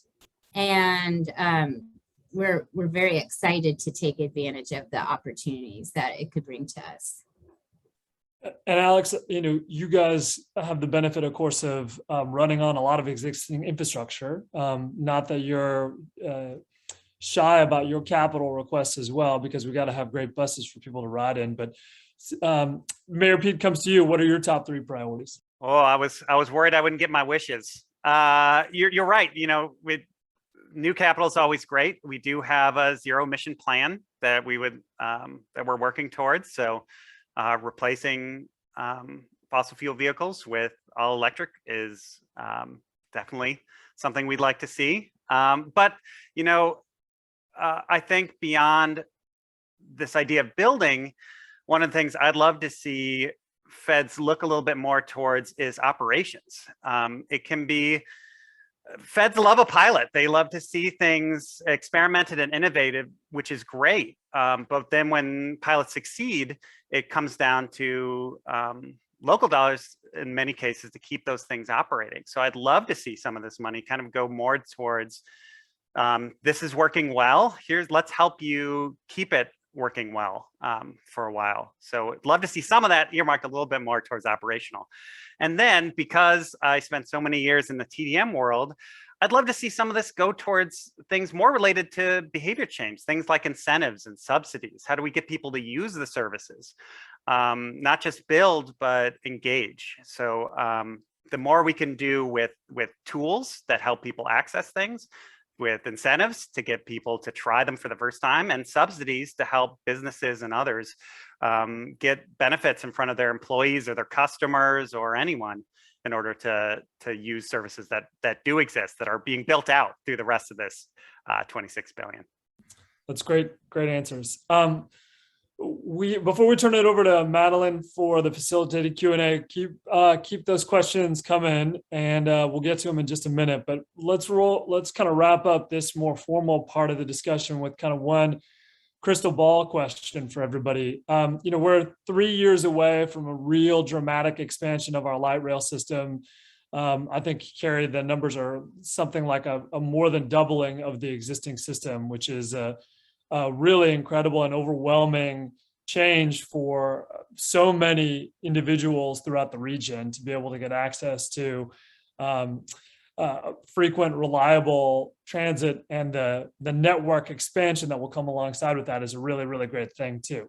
Speaker 5: and we're very excited to take advantage of the opportunities that it could bring to us.
Speaker 3: And Alex, you guys have the benefit, of course, of running on a lot of existing infrastructure. Not that you're shy about your capital requests as well, because we got to have great buses for people to ride in. But Mayor Pete, comes to you. What are your top 3 priorities?
Speaker 7: Oh, I was worried I wouldn't get my wishes. You're right. With new capital is always great. We do have a zero emission plan that that we're working towards. So replacing fossil fuel vehicles with all electric is definitely something we'd like to see. But I think beyond this idea of building, one of the things I'd love to see feds look a little bit more towards is operations. It can be, feds love a pilot. They love to see things experimented and innovative, which is great. But then when pilots succeed, it comes down to local dollars in many cases to keep those things operating. So I'd love to see some of this money kind of go more towards this is working well. Let's help you keep it working well for a while. So I'd love to see some of that earmarked a little bit more towards operational. And then because I spent so many years in the TDM world, I'd love to see some of this go towards things more related to behavior change, things like incentives and subsidies. How do we get people to use the services? Not just build, but engage. So the more we can do with tools that help people access things, with incentives to get people to try them for the first time, and subsidies to help businesses and others get benefits in front of their employees or their customers or anyone in order to use services that do exist, that are being built out through the rest of this 26 billion.
Speaker 3: That's great answers. Before we turn it over to Madeline for the facilitated Q&A, keep those questions coming, and we'll get to them in just a minute. But let's kind of wrap up this more formal part of the discussion with kind of one crystal ball question for everybody. We're 3 years away from a real dramatic expansion of our light rail system. I think, Carrie, the numbers are something like a more than doubling of the existing system, which is a really incredible and overwhelming change for so many individuals throughout the region to be able to get access to frequent, reliable transit, and the network expansion that will come alongside with that is a really, really great thing too.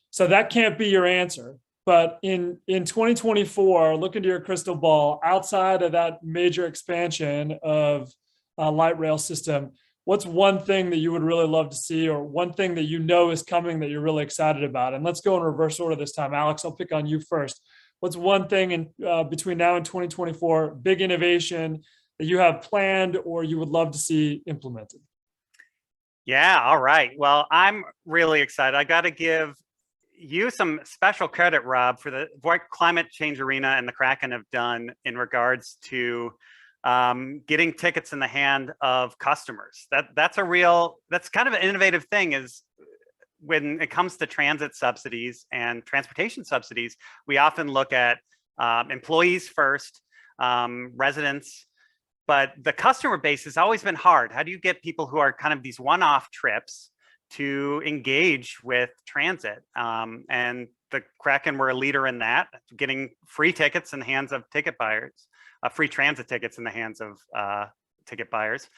Speaker 3: So that can't be your answer. But in 2024, look into your crystal ball, outside of that major expansion of light rail system, what's one thing that you would really love to see, or one thing that you know is coming that you're really excited about? And let's go in reverse order this time. Alex, I'll pick on you first. What's one thing in between now and 2024, big innovation that you have planned or you would love to see implemented?
Speaker 7: Yeah, all right. Well, I'm really excited. I got to give you some special credit, Rob, for the what climate change arena and the Kraken have done in regards to getting tickets in the hand of customers. That's kind of an innovative thing, is when it comes to transit subsidies and transportation subsidies, we often look at employees first, residents, but the customer base has always been hard. How do you get people who are kind of these one-off trips to engage with transit? And the Kraken were a leader in that, getting free tickets in the hands of ticket buyers, free transit tickets in the hands of ticket buyers.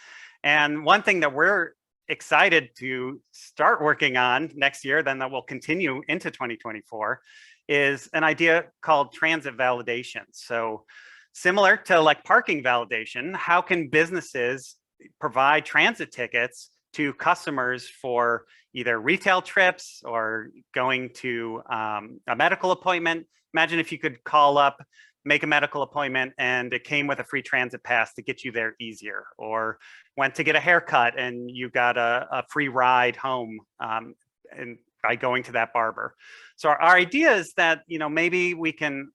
Speaker 7: And one thing that we're excited to start working on next year, then that will continue into 2024, is an idea called transit validation. So similar to like parking validation, how can businesses provide transit tickets to customers for either retail trips or going to a medical appointment? Imagine if you could call up, make a medical appointment, and it came with a free transit pass to get you there easier, or went to get a haircut and you got a free ride home and by going to that barber. So our idea is that, maybe we can,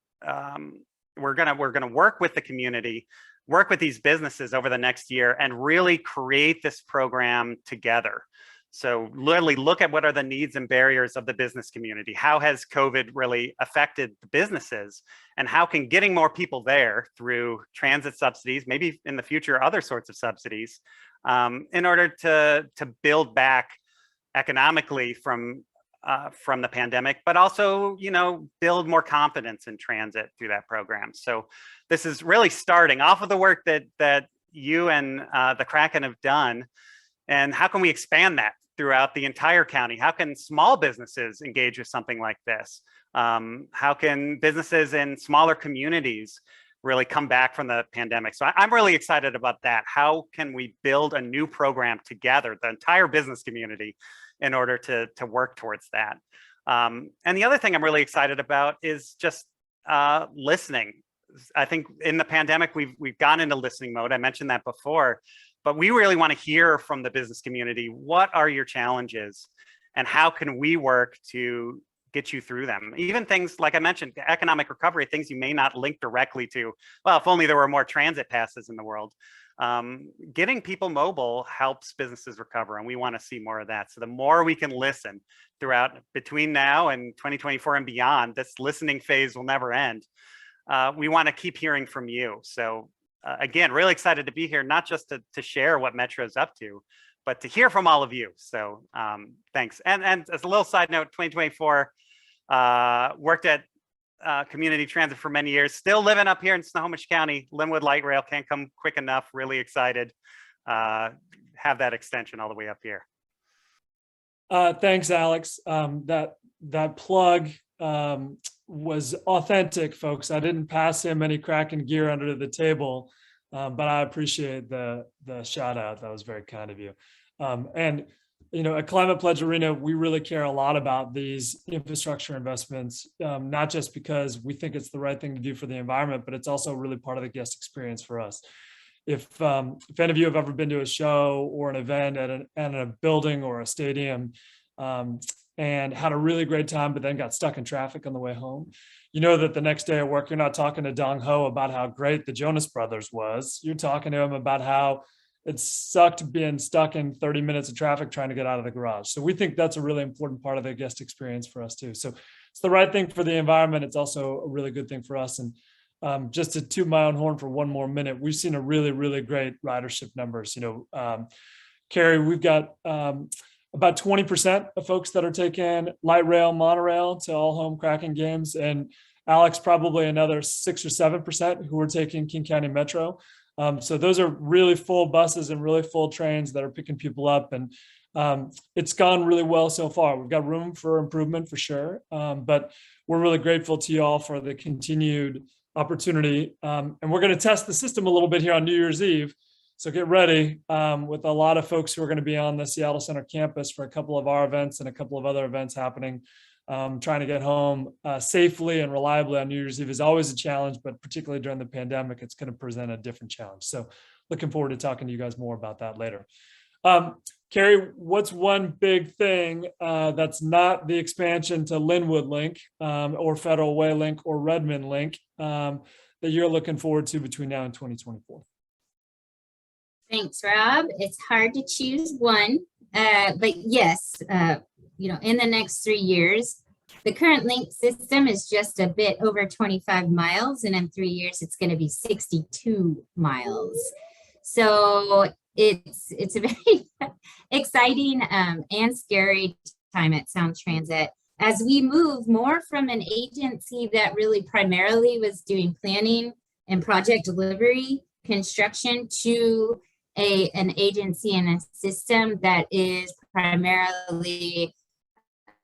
Speaker 7: we're gonna work with the community, work with these businesses over the next year, and really create this program together. So literally look at what are the needs and barriers of the business community. How has COVID really affected the businesses, and how can getting more people there through transit subsidies, maybe in the future other sorts of subsidies, in order to build back economically from the pandemic, but also, build more confidence in transit through that program. So this is really starting off of the work that you and the Kraken have done. And how can we expand that throughout the entire county? How can small businesses engage with something like this? How can businesses in smaller communities really come back from the pandemic? So I'm really excited about that. How can we build a new program together, the entire business community, in order to work towards that? And the other thing I'm really excited about is just listening. I think in the pandemic, we've gone into listening mode. I mentioned that before, but we really want to hear from the business community. What are your challenges, and how can we work to get you through them? Even things like I mentioned, economic recovery, things you may not link directly to, well, if only there were more transit passes in the world. Getting people mobile helps businesses recover, and we want to see more of that. So the more we can listen throughout between now and 2024 and beyond, this listening phase will never end. We want to keep hearing from you. So again, really excited to be here, not just to share what Metro's up to, but to hear from all of you. So thanks. And as a little side note, 2024, worked at community transit for many years, still living up here in Snohomish County. Linwood Light Rail can't come quick enough. Really excited have that extension all the way up here.
Speaker 3: Thanks, Alex. That plug was authentic, folks. I didn't pass him any Kraken gear under the table, but I appreciate the shout out. That was very kind of you. And at Climate Pledge Arena, we really care a lot about these infrastructure investments, not just because we think it's the right thing to do for the environment, but it's also really part of the guest experience for us. If any of you have ever been to a show or an event at a building or a stadium, and had a really great time, but then got stuck in traffic on the way home, you know that the next day at work, you're not talking to Dongho about how great the Jonas Brothers was. You're talking to him about how it sucked being stuck in 30 minutes of traffic trying to get out of the garage. So we think that's a really important part of the guest experience for us too. So it's the right thing for the environment. It's also a really good thing for us. And just to toot my own horn for one more minute, we've seen a really, really great ridership numbers. Carrie, we've got about 20% of folks that are taking light rail, monorail to all home Kraken games. And Alex, probably another 6 or 7% who are taking King County Metro. So those are really full buses and really full trains that are picking people up. And it's gone really well so far. We've got room for improvement for sure. But we're really grateful to you all for the continued opportunity. And we're going to test the system a little bit here on New Year's Eve. So get ready with a lot of folks who are going to be on the Seattle Center campus for a couple of our events and a couple of other events happening. Trying to get home safely and reliably on New Year's Eve is always a challenge, but particularly during the pandemic, it's going to present a different challenge. So looking forward to talking to you guys more about that later. Carrie, what's one big thing that's not the expansion to Linwood Link or Federal Way Link or Redmond Link that you're looking forward to between now and 2024?
Speaker 5: Thanks, Rob. It's hard to choose one, but yes, in the next 3 years, the current link system is just a bit over 25 miles, and in 3 years, it's going to be 62 miles. So it's a very exciting and scary time at Sound Transit as we move more from an agency that really primarily was doing planning and project delivery, construction, to an agency and a system that is primarily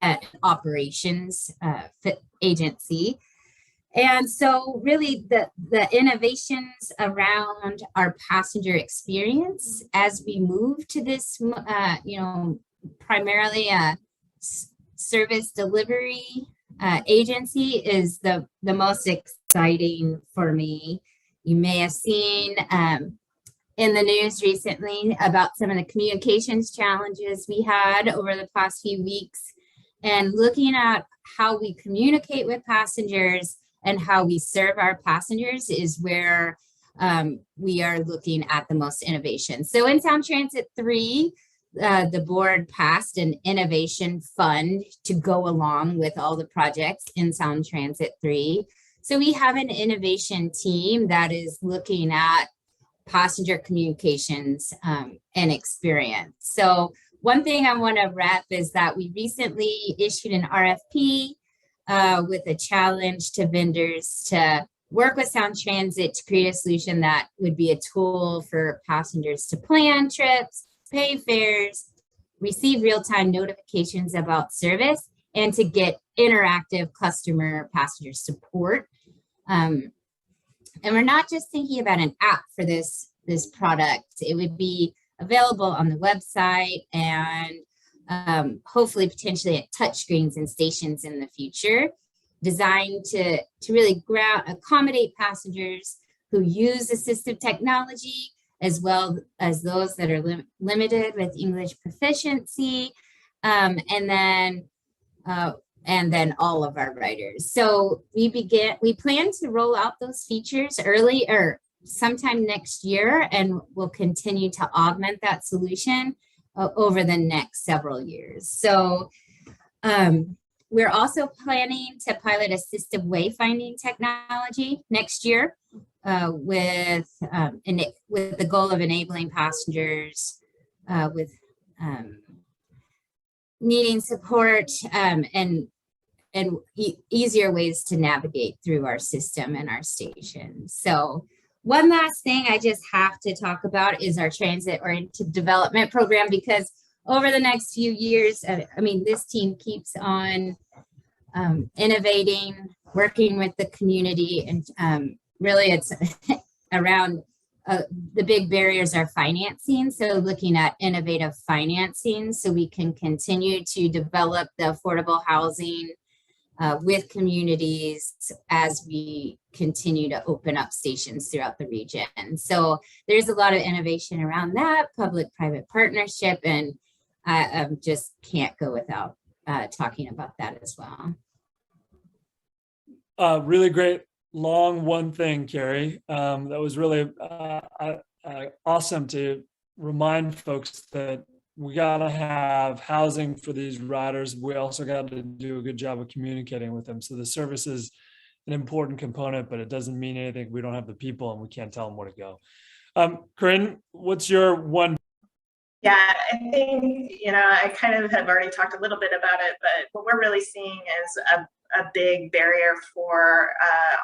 Speaker 5: an operations agency. And so really the innovations around our passenger experience as we move to this, primarily a service delivery agency is the most exciting for me. You may have seen in the news recently about some of the communications challenges we had over the past few weeks, and looking at how we communicate with passengers and how we serve our passengers is where we are looking at the most innovation. So in Sound Transit 3, the board passed an innovation fund to go along with all the projects in Sound Transit 3. So we have an innovation team that is looking at passenger communications and experience. So one thing I want to wrap is that we recently issued an RFP with a challenge to vendors to work with Sound Transit to create a solution that would be a tool for passengers to plan trips, pay fares, receive real-time notifications about service, and to get interactive customer passenger support. And we're not just thinking about an app for this product. It would be available on the website and hopefully potentially at touchscreens and stations in the future, designed to really accommodate passengers who use assistive technology, as well as those that are limited with English proficiency, and then all of our riders. So we plan to roll out those features early or sometime next year, and we'll continue to augment that solution over the next several years. So we're also planning to pilot assistive wayfinding technology next year with the goal of enabling passengers with needing support and easier ways to navigate through our system and our station. So one last thing I just have to talk about is our transit-oriented development program, because over the next few years, this team keeps on innovating, working with the community, and really it's around the big barriers are financing. So looking at innovative financing so we can continue to develop the affordable housing with communities as we continue to open up stations throughout the region. So there's a lot of innovation around that, public-private partnership, and I just can't go without talking about that as well.
Speaker 3: Really great long one thing, Carrie. That was really awesome to remind folks that we got to have housing for these riders. We also got to do a good job of communicating with them. So the service is an important component, but it doesn't mean anything if we don't have the people and we can't tell them where to go. Caryn, what's your one?
Speaker 6: Yeah, I think, I kind of have already talked a little bit about it, but what we're really seeing is a big barrier for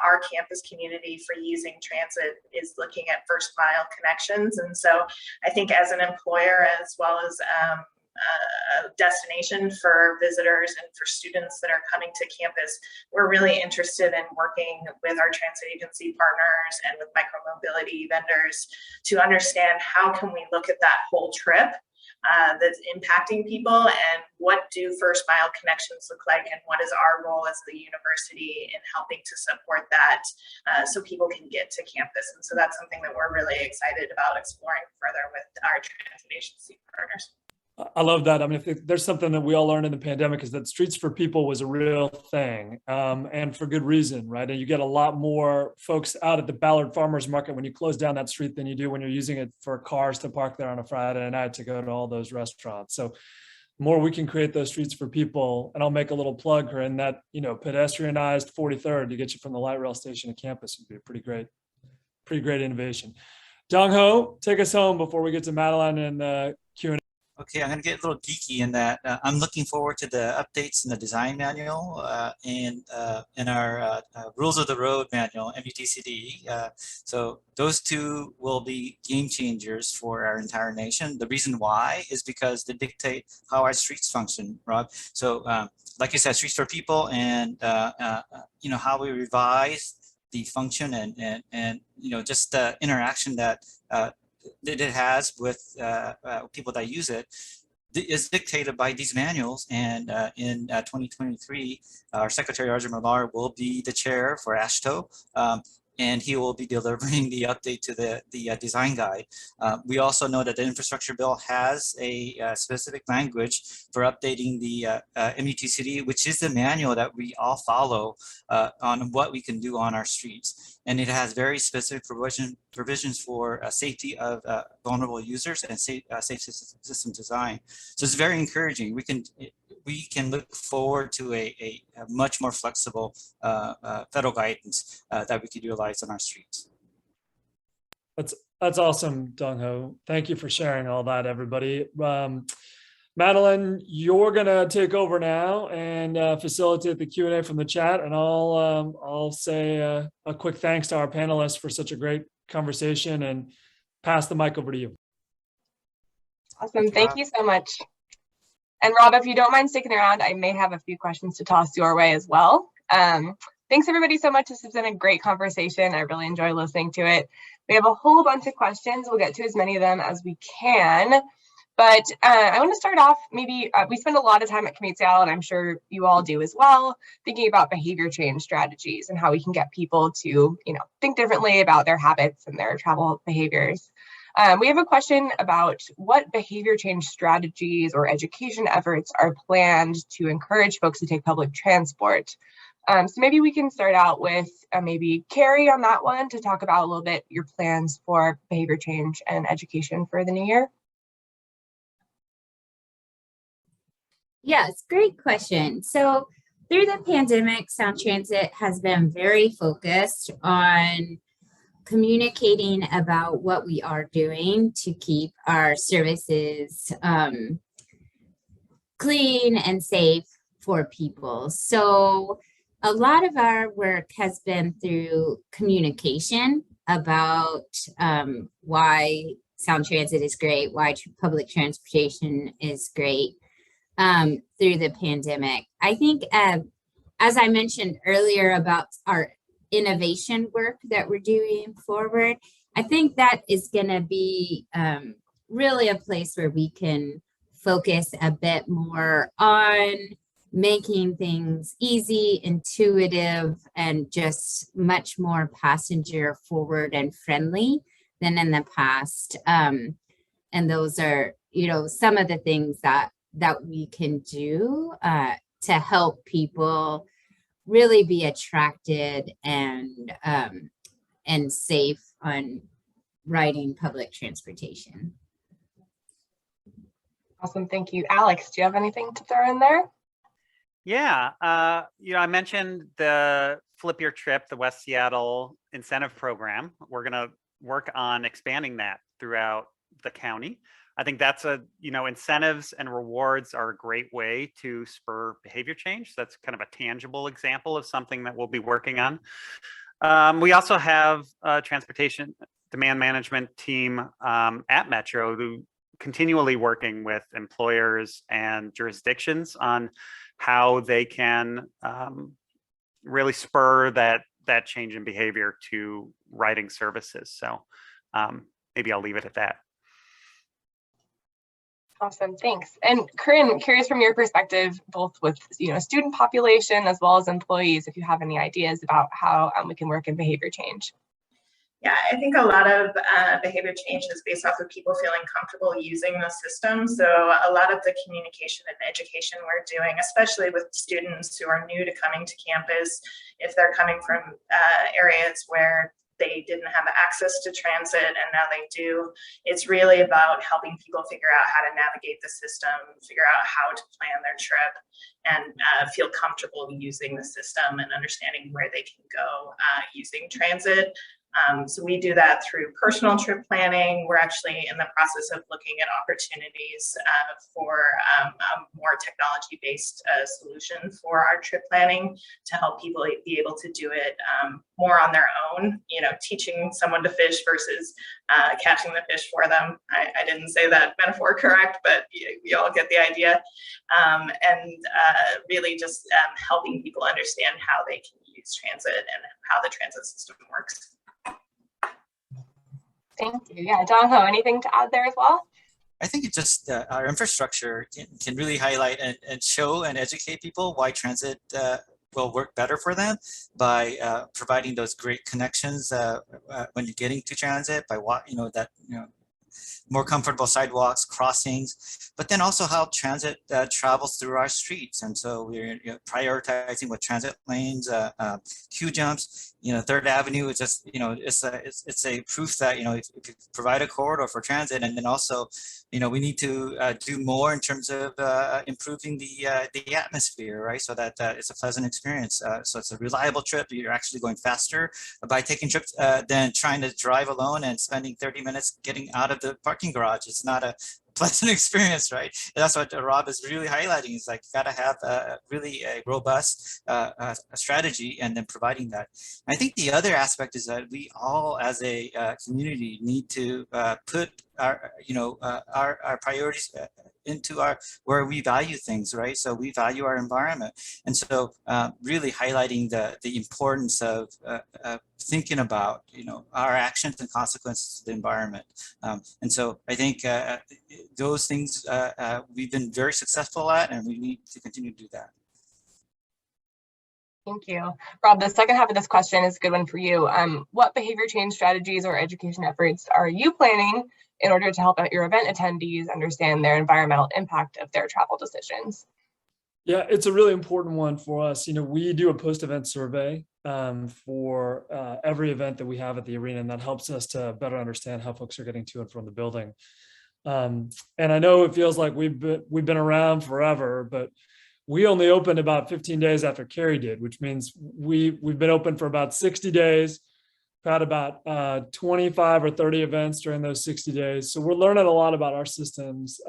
Speaker 6: our campus community for using transit is looking at first mile connections. And so I think as an employer, as well as a destination for visitors and for students that are coming to campus, we're really interested in working with our transit agency partners and with micromobility vendors to understand how can we look at that whole trip that's impacting people, and what do first mile connections look like, and what is our role as the university in helping to support that so people can get to campus. And so that's something that we're really excited about exploring further with our transit agency partners.
Speaker 3: I love that. I mean, if there's something that we all learned in the pandemic is that streets for people was a real thing, and for good reason, right? And you get a lot more folks out at the Ballard Farmers Market when you close down that street than you do when you're using it for cars to park there on a Friday night to go to all those restaurants. So the more we can create those streets for people, and I'll make a little plug here in that, pedestrianized 43rd to get you from the light rail station to campus would be a pretty great innovation. Dongho, take us home before we get to Madeline and Q&A.
Speaker 4: Okay, I'm going to get a little geeky in that I'm looking forward to the updates in the design manual and in our rules of the road manual, MUTCD. So those two will be game changers for our entire nation. The reason why is because they dictate how our streets function, Rob. So like you said, streets for people, and how we revise the function and just the interaction that it has with people that use it is dictated by these manuals. And in 2023, our Secretary Arjun Millar will be the chair for AASHTO, and he will be delivering the update to the design guide. We also know that the infrastructure bill has a specific language for updating the MUTCD, which is the manual that we all follow on what we can do on our streets. And it has very specific provisions for safety of vulnerable users and safe system design. So it's very encouraging. We can look forward to a much more flexible federal guidance that we could utilize on our streets.
Speaker 3: That's awesome, Dongho. Thank you for sharing all that, everybody. Madeline, you're gonna take over now and facilitate the Q&A from the chat, and I'll say a quick thanks to our panelists for such a great conversation and pass the mic over to you.
Speaker 1: Awesome, thank you so much. And Rob, if you don't mind sticking around, I may have a few questions to toss your way as well. Thanks everybody so much. This has been a great conversation. I really enjoy listening to it. We have a whole bunch of questions. We'll get to as many of them as we can. But I want to start off, maybe we spend a lot of time at Commute Seattle, and I'm sure you all do as well, thinking about behavior change strategies and how we can get people to, think differently about their habits and their travel behaviors. We have a question about what behavior change strategies or education efforts are planned to encourage folks to take public transport. So maybe we can start out with maybe Carrie on that one to talk about a little bit your plans for behavior change and education for the new year.
Speaker 5: Yes, great question. So through the pandemic, Sound Transit has been very focused on communicating about what we are doing to keep our services clean and safe for people. So a lot of our work has been through communication about why Sound Transit is great, why public transportation is great. Through the pandemic. I think, as I mentioned earlier about our innovation work that we're doing forward, I think that is going to be really a place where we can focus a bit more on making things easy, intuitive, and just much more passenger forward and friendly than in the past. And those are, some of the things that we can do to help people really be attracted and safe on riding public transportation.
Speaker 1: Awesome, thank you. Alex, do you have anything to throw in there?
Speaker 7: Yeah, I mentioned the Flip Your Trip, the West Seattle incentive program. We're going to work on expanding that throughout the county. I think that's incentives and rewards are a great way to spur behavior change. That's kind of a tangible example of something that we'll be working on. We also have a transportation demand management team at Metro who continually working with employers and jurisdictions on how they can really spur that change in behavior to riding services. So maybe I'll leave it at that.
Speaker 1: Awesome, thanks. And Caryn, curious from your perspective, both with student population as well as employees, if you have any ideas about how we can work in behavior change.
Speaker 6: Yeah, I think a lot of behavior change is based off of people feeling comfortable using the system. So a lot of the communication and education we're doing, especially with students who are new to coming to campus, if they're coming from areas where they didn't have access to transit and now they do, it's really about helping people figure out how to navigate the system, figure out how to plan their trip, and feel comfortable using the system and understanding where they can go using transit. So we do that through personal trip planning. We're actually in the process of looking at opportunities for a more technology-based solution for our trip planning to help people be able to do it more on their own, teaching someone to fish versus catching the fish for them. I didn't say that metaphor correct, but you all get the idea. And really just helping people understand how they can use transit and how the transit system works.
Speaker 1: Thank you. Yeah, Dongho, anything to add there as well?
Speaker 4: I think it's just our infrastructure can really highlight and show and educate people why transit will work better for them by providing those great connections when you're getting to transit, by more comfortable sidewalks, crossings, but then also how transit travels through our streets. And so we're prioritizing with transit lanes, queue jumps. Third Avenue is just, it's a proof that, if you provide a corridor for transit, and then also, we need to do more in terms of improving the atmosphere, right? So that it's a pleasant experience. So it's a reliable trip. You're actually going faster by taking trips than trying to drive alone and spending 30 minutes getting out of the parking garage. It's not a pleasant experience, right? And that's what Rob is really highlighting. Is like, you got to have really a robust strategy, and then providing that. I think the other aspect is that we all, as a community, need to put our priorities into where we value things, right? So we value our environment, and so really highlighting the importance of thinking about our actions and consequences to the environment. And so I think those things we've been very successful at, and we need to continue to do that.
Speaker 1: Thank you. Rob, the second half of this question is a good one for you. What behavior change strategies or education efforts are you planning in order to help out your event attendees understand their environmental impact of their travel decisions?
Speaker 3: Yeah, it's a really important one for us. We do a post-event survey for every event that we have at the arena, and that helps us to better understand how folks are getting to and from the building. And I know it feels like we've been around forever, but we only opened about 15 days after Carrie did, which means we've been open for about 60 days. We've had about 25 or 30 events during those 60 days. So we're learning a lot about our systems,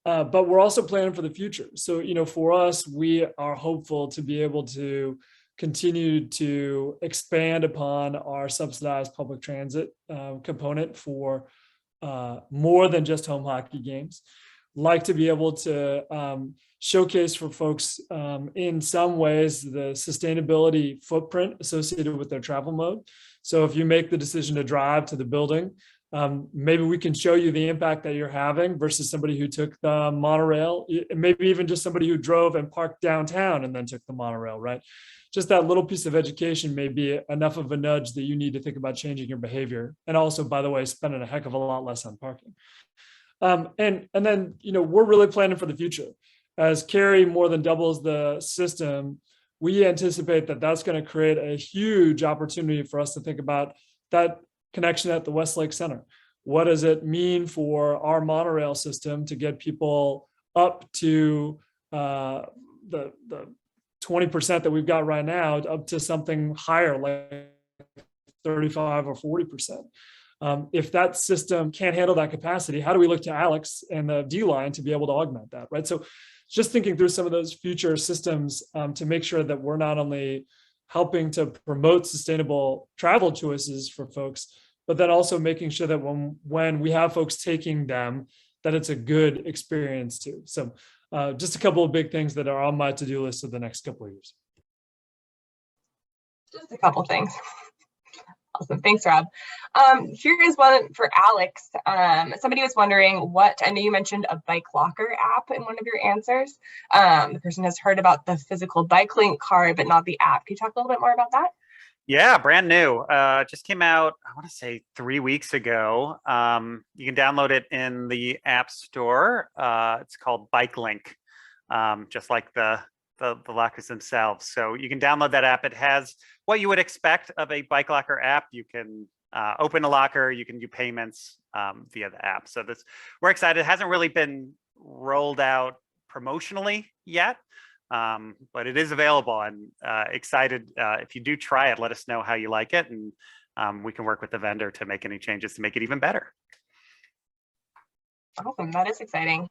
Speaker 3: but we're also planning for the future. So, for us, we are hopeful to be able to continue to expand upon our subsidized public transit component for more than just home hockey games. Like to be able to showcase for folks in some ways the sustainability footprint associated with their travel mode. So if you make the decision to drive to the building, maybe we can show you the impact that you're having versus somebody who took the monorail, maybe even just somebody who drove and parked downtown and then took the monorail, right? Just that little piece of education may be enough of a nudge that you need to think about changing your behavior. And also, by the way, spending a heck of a lot less on parking. And then, we're really planning for the future. As Carrie more than doubles the system, we anticipate that that's going to create a huge opportunity for us to think about that connection at the Westlake Center. what does it mean for our monorail system to get people up to the 20% that we've got right now, up to something higher, like 35 or 40%. If that system can't handle that capacity, how do we look to Alex and the D line to be able to augment that, right? So just thinking through some of those future systems to make sure that we're not only helping to promote sustainable travel choices for folks, but then also making sure that when we have folks taking them, that it's a good experience too. So just a couple of big things that are on my to-do list for the next couple of years.
Speaker 1: Just a couple things. Awesome, thanks, Rob. Here is one for Alex. Somebody was wondering I know you mentioned a bike locker app in one of your answers. The person has heard about the physical bike link card, but not the app. Can you talk a little bit more about that?
Speaker 7: Yeah, brand new. Just came out, I want to say 3 weeks ago. You can download it in the App Store. It's called Bike Link, just like the lockers themselves. So you can download that app. It has what you would expect of a bike locker app. You can open a locker, you can do payments via the app. So we're excited. It hasn't really been rolled out promotionally yet, but it is available, and excited. If you do try it, let us know how you like it, and we can work with the vendor to make any changes to make it even better.
Speaker 1: Awesome, that is exciting.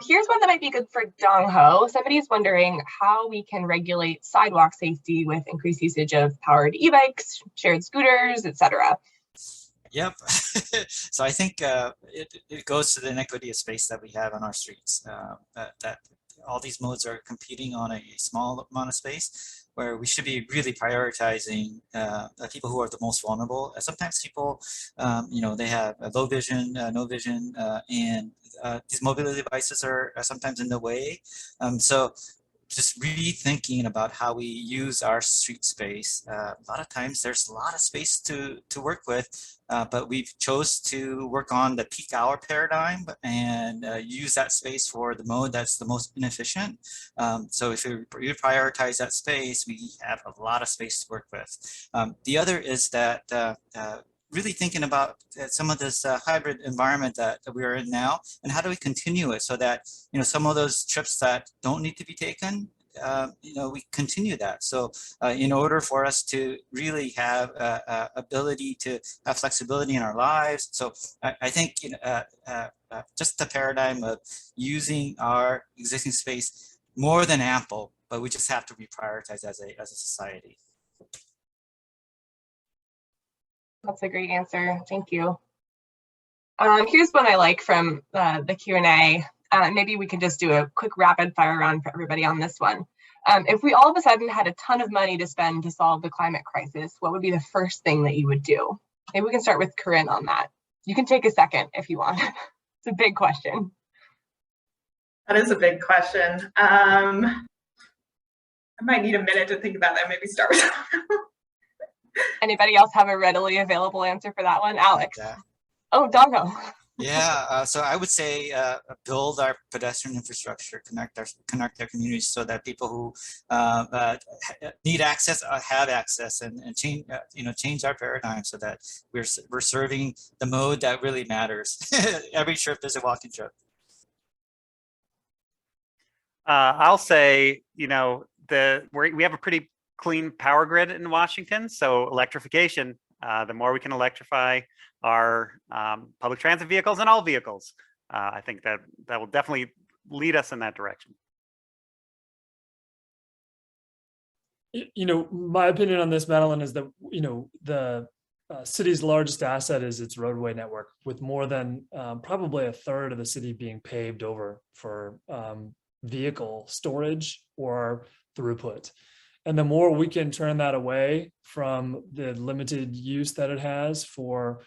Speaker 1: Here's one that might be good for Dongho. Somebody is wondering how we can regulate sidewalk safety with increased usage of powered e-bikes, shared scooters, etc.
Speaker 4: Yep. So I think it goes to the inequity of space that we have on our streets. That all these modes are competing on a small amount of space, where we should be really prioritizing people who are the most vulnerable. Sometimes people, they have low vision, no vision, and these mobility devices are sometimes in the way. So just rethinking about how we use our street space. A lot of times there's a lot of space to work with, but we've chose to work on the peak hour paradigm and use that space for the mode that's the most inefficient. So if we prioritize that space, we have a lot of space to work with. The other is that really thinking about some of this hybrid environment that we are in now, and how do we continue it so that some of those trips that don't need to be taken, we continue that. So in order for us to really have ability to have flexibility in our lives, so I think just the paradigm of using our existing space more than ample, but we just have to reprioritize as a society.
Speaker 1: That's a great answer. Thank you. Here's one I like from the Q&A. Maybe we can just do a quick rapid fire round for everybody on this one. If we all of a sudden had a ton of money to spend to solve the climate crisis, what would be the first thing that you would do? Maybe we can start with Caryn on that. You can take a second if you want. It's a big question.
Speaker 6: That is a big question. I might need a minute to think about that. Maybe start with
Speaker 1: Anybody else have a readily available answer for that one? Alex.
Speaker 4: Yeah.
Speaker 1: Oh, Dongho.
Speaker 4: Yeah, so I would say build our pedestrian infrastructure, connect our communities so that people who need access have access, and change our paradigm so that we're serving the mode that really matters. Every trip is a walking trip.
Speaker 7: I'll say, we have a pretty clean power grid in Washington, so electrification. The more we can electrify our public transit vehicles and all vehicles, I think that will definitely lead us in that direction.
Speaker 3: My opinion on this, Madeline, is that the city's largest asset is its roadway network, with more than probably a third of the city being paved over for vehicle storage or throughput. And the more we can turn that away from the limited use that it has for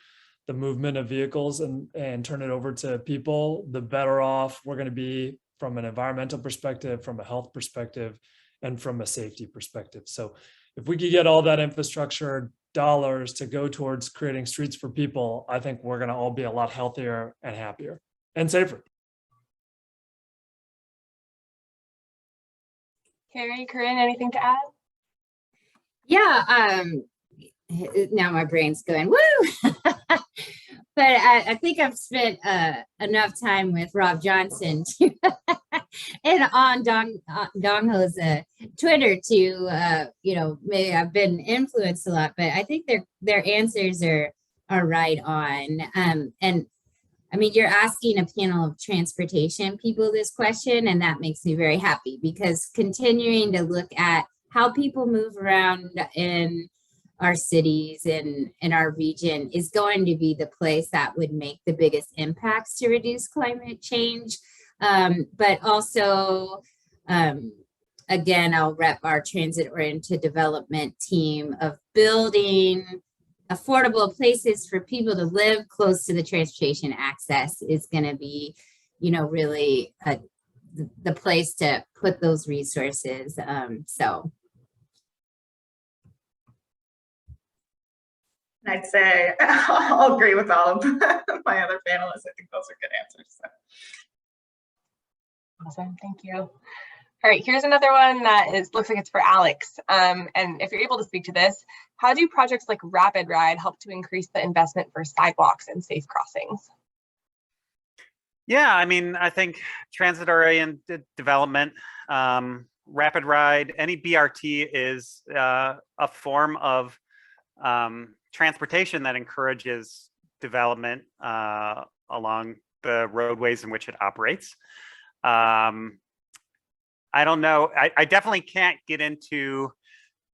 Speaker 3: the movement of vehicles and turn it over to people, the better off we're going to be from an environmental perspective, from a health perspective, and from a safety perspective. So if we could get all that infrastructure dollars to go towards creating streets for people, I think we're going to all be a lot healthier and happier and safer.
Speaker 1: Carrie, Caryn, anything to add?
Speaker 5: Yeah, now my brain's going, woo! but I think I've spent enough time with Rob Johnson to and on Dongho's Twitter to maybe I've been influenced a lot, but I think their answers are right on. And I mean, you're asking a panel of transportation people this question, and that makes me very happy, because continuing to look at how people move around in our cities and in our region is going to be the place that would make the biggest impacts to reduce climate change. But also, again, I'll rep our transit-oriented development team of building affordable places for people to live close to the transportation access is going to be, really the place to put those resources. So.
Speaker 6: I'd say I'll agree with all of my other panelists. I think those are good answers. So.
Speaker 1: Awesome, thank you. All right, here's another one that looks like it's for Alex. And if you're able to speak to this, how do projects like Rapid Ride help to increase the investment for sidewalks and safe crossings?
Speaker 7: Yeah, I mean, I think transit-oriented development, Rapid Ride, any BRT is a form of transportation that encourages development along the roadways in which it operates. I don't know. I definitely can't get into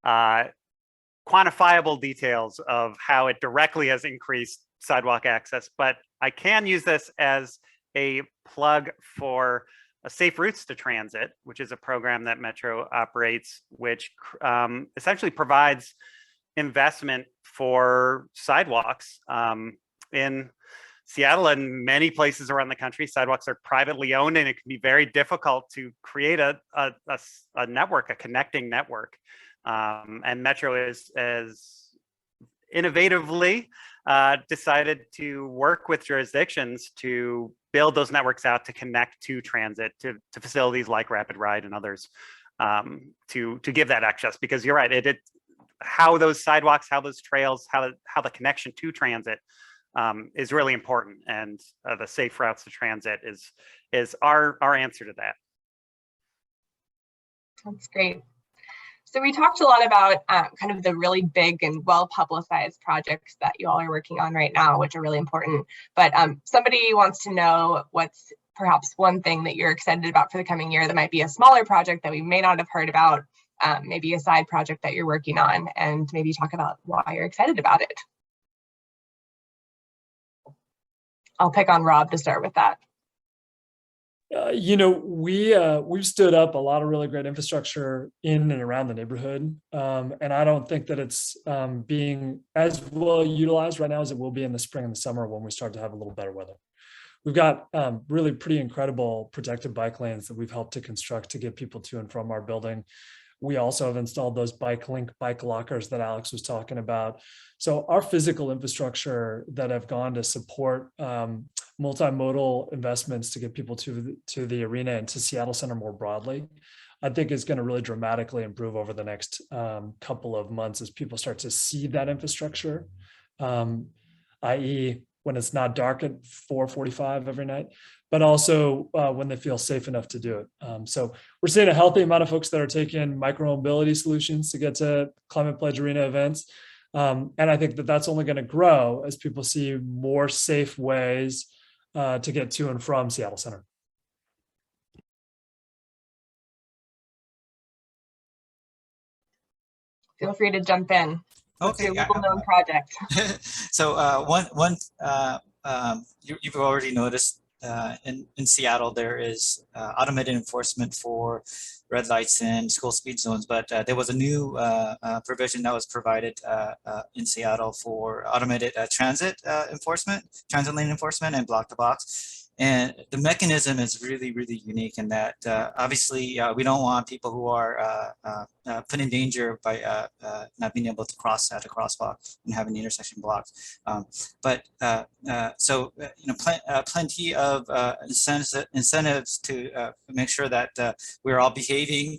Speaker 7: quantifiable details of how it directly has increased sidewalk access, but I can use this as a plug for Safe Routes to Transit, which is a program that Metro operates, which essentially provides investment for sidewalks in Seattle and many places around the country. Sidewalks are privately owned, and it can be very difficult to create a network, a connecting network. And Metro is innovatively decided to work with jurisdictions to build those networks out to connect to transit, to facilities like Rapid Ride and others, to give that access. Because you're right, how those sidewalks, how those trails, how the connection to transit is really important, and the safe routes to transit is our answer to that.
Speaker 1: That's great. So we talked a lot about kind of the really big and well-publicized projects that you all are working on right now, which are really important. But somebody wants to know what's perhaps one thing that you're excited about for the coming year that might be a smaller project that we may not have heard about, maybe a side project that you're working on, and maybe talk about why you're excited about it. I'll pick on Rob to start with that.
Speaker 3: We've stood up a lot of really great infrastructure in and around the neighborhood. And I don't think that it's being as well utilized right now as it will be in the spring and the summer when we start to have a little better weather. We've got really pretty incredible protected bike lanes that we've helped to construct to get people to and from our building. We also have installed those bike lockers that Alex was talking about. So our physical infrastructure that have gone to support multimodal investments to get people to the arena and to Seattle Center more broadly, I think is going to really dramatically improve over the next couple of months as people start to see that infrastructure, i.e. when it's not dark at 4:45 every night, but also when they feel safe enough to do it. So we're seeing a healthy amount of folks that are taking micro-mobility solutions to get to Climate Pledge Arena events. And I think that that's only going to grow as people see more safe ways to get to and from Seattle Center.
Speaker 1: Feel free to jump in.
Speaker 4: Okay.
Speaker 1: Your little-known project.
Speaker 4: So you've already noticed in Seattle there is automated enforcement for red lights and school speed zones, but there was a new provision that was provided in Seattle for automated transit lane enforcement and block to box. And the mechanism is really, really unique in that obviously we don't want people who are put in danger by not being able to cross at a crosswalk and having the intersection blocked. Plenty of incentives to make sure that we're all behaving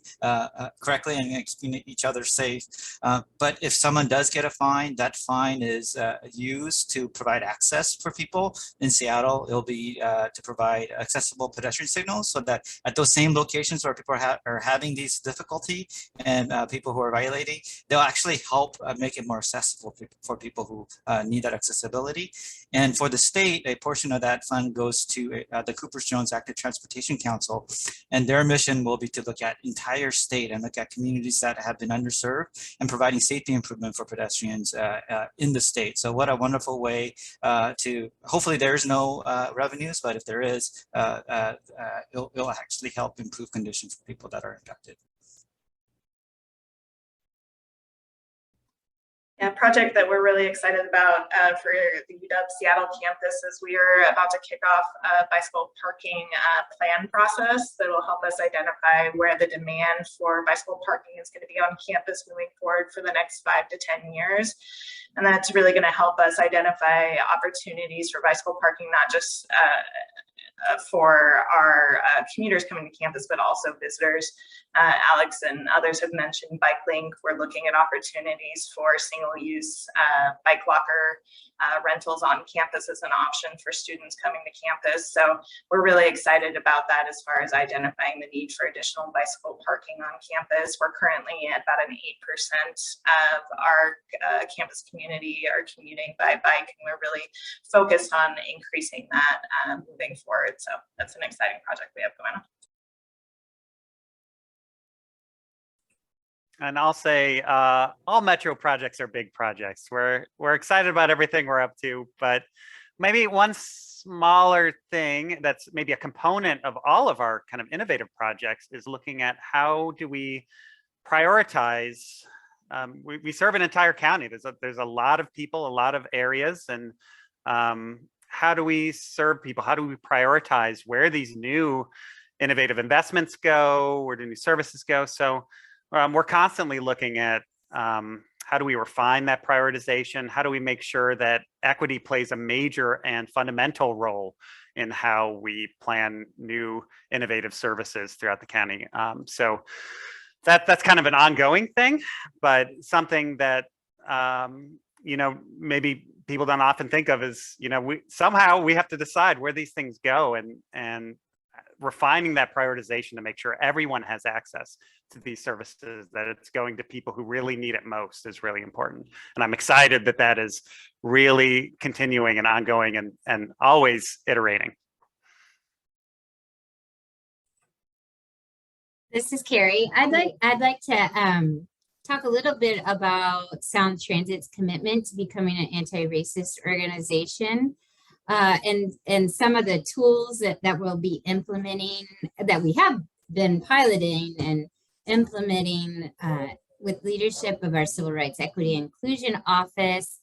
Speaker 4: correctly and keeping each other safe. But if someone does get a fine, that fine is used to provide access for people in Seattle. It'll be to provide accessible pedestrian signals so that at those same locations where people are having these difficulty and people who are violating, they'll actually help make it more accessible for people who need that accessibility. And for the state, a portion of that fund goes to the Coopers-Jones Active Transportation Council. And their mission will be to look at entire state and look at communities that have been underserved and providing safety improvement for pedestrians in the state. So what a wonderful way to, hopefully there's no revenues, but if there is, it'll actually help improve conditions for people that are impacted.
Speaker 6: Yeah, a project that we're really excited about for the UW Seattle campus is we are about to kick off a bicycle parking plan process that will help us identify where the demand for bicycle parking is going to be on campus moving forward for the next 5 to 10 years. And that's really going to help us identify opportunities for bicycle parking, not just for our commuters coming to campus, but also visitors. Alex and others have mentioned Bike Link. We're looking at opportunities for single-use bike locker rentals on campus as an option for students coming to campus. So we're really excited about that as far as identifying the need for additional bicycle parking on campus. We're currently at about an 8% of our campus community are commuting by bike, and we're really focused on increasing that moving forward. So that's an exciting project we have going on.
Speaker 7: And I'll say all metro projects are big projects. We're excited about everything we're up to, but maybe one smaller thing that's maybe a component of all of our kind of innovative projects is looking at how do we prioritize. We serve an entire county. There's a lot of people, a lot of areas, and how do we serve people? How do we prioritize where these new innovative investments go? Where do new services go? So we're constantly looking at how do we refine that prioritization? How do we make sure that equity plays a major and fundamental role in how we plan new innovative services throughout the county? So that's kind of an ongoing thing, but something that maybe people don't often think of as, we somehow have to decide where these things go, and refining that prioritization to make sure everyone has access to these services, that it's going to people who really need it most, is really important. And I'm excited that that is really continuing and ongoing and always iterating.
Speaker 5: This is Carrie. I'd like to talk a little bit about Sound Transit's commitment to becoming an anti-racist organization. And some of the tools that we'll be implementing, that we have been piloting and implementing with leadership of our Civil Rights Equity Inclusion Office.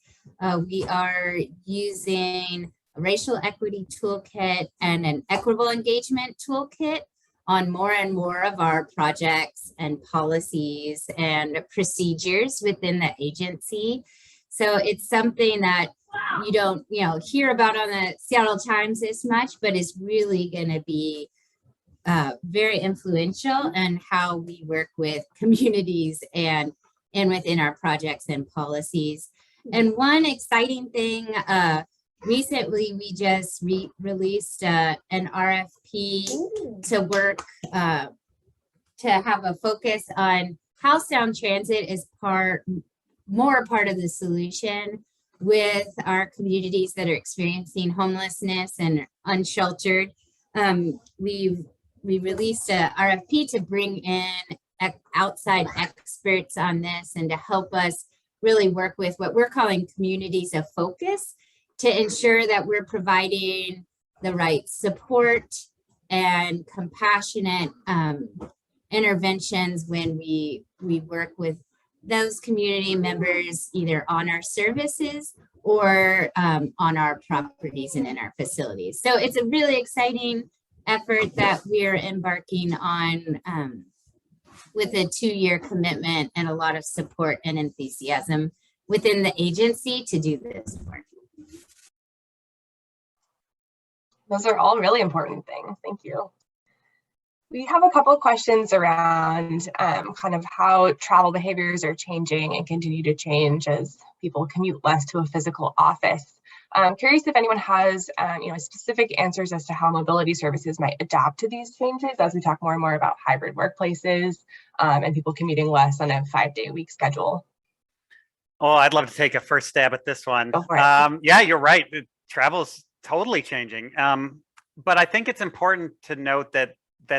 Speaker 5: We are using a racial equity toolkit and an equitable engagement toolkit on more and more of our projects and policies and procedures within the agency. So it's something that you don't hear about on the Seattle Times as much, but is really going to be very influential in how we work with communities and within our projects and policies. And one exciting thing, recently we just released an RFP to work to have a focus on how Sound Transit is more part of the solution with our communities that are experiencing homelessness and unsheltered. We released a RFP to bring in outside experts on this and to help us really work with what we're calling communities of focus to ensure that we're providing the right support and compassionate interventions when we work with those community members either on our services or on our properties and in our facilities. So it's a really exciting effort that we're embarking on with a 2-year commitment and a lot of support and enthusiasm within the agency to do this work.
Speaker 1: Those are all really important things. Thank you. We have a couple of questions around kind of how travel behaviors are changing and continue to change as people commute less to a physical office. I'm curious if anyone has specific answers as to how mobility services might adapt to these changes as we talk more and more about hybrid workplaces and people commuting less on a 5-day-a-week schedule.
Speaker 7: Oh, I'd love to take a first stab at this one.
Speaker 1: Go for it.
Speaker 7: Yeah, you're right. Travel's totally changing. But I think it's important to note that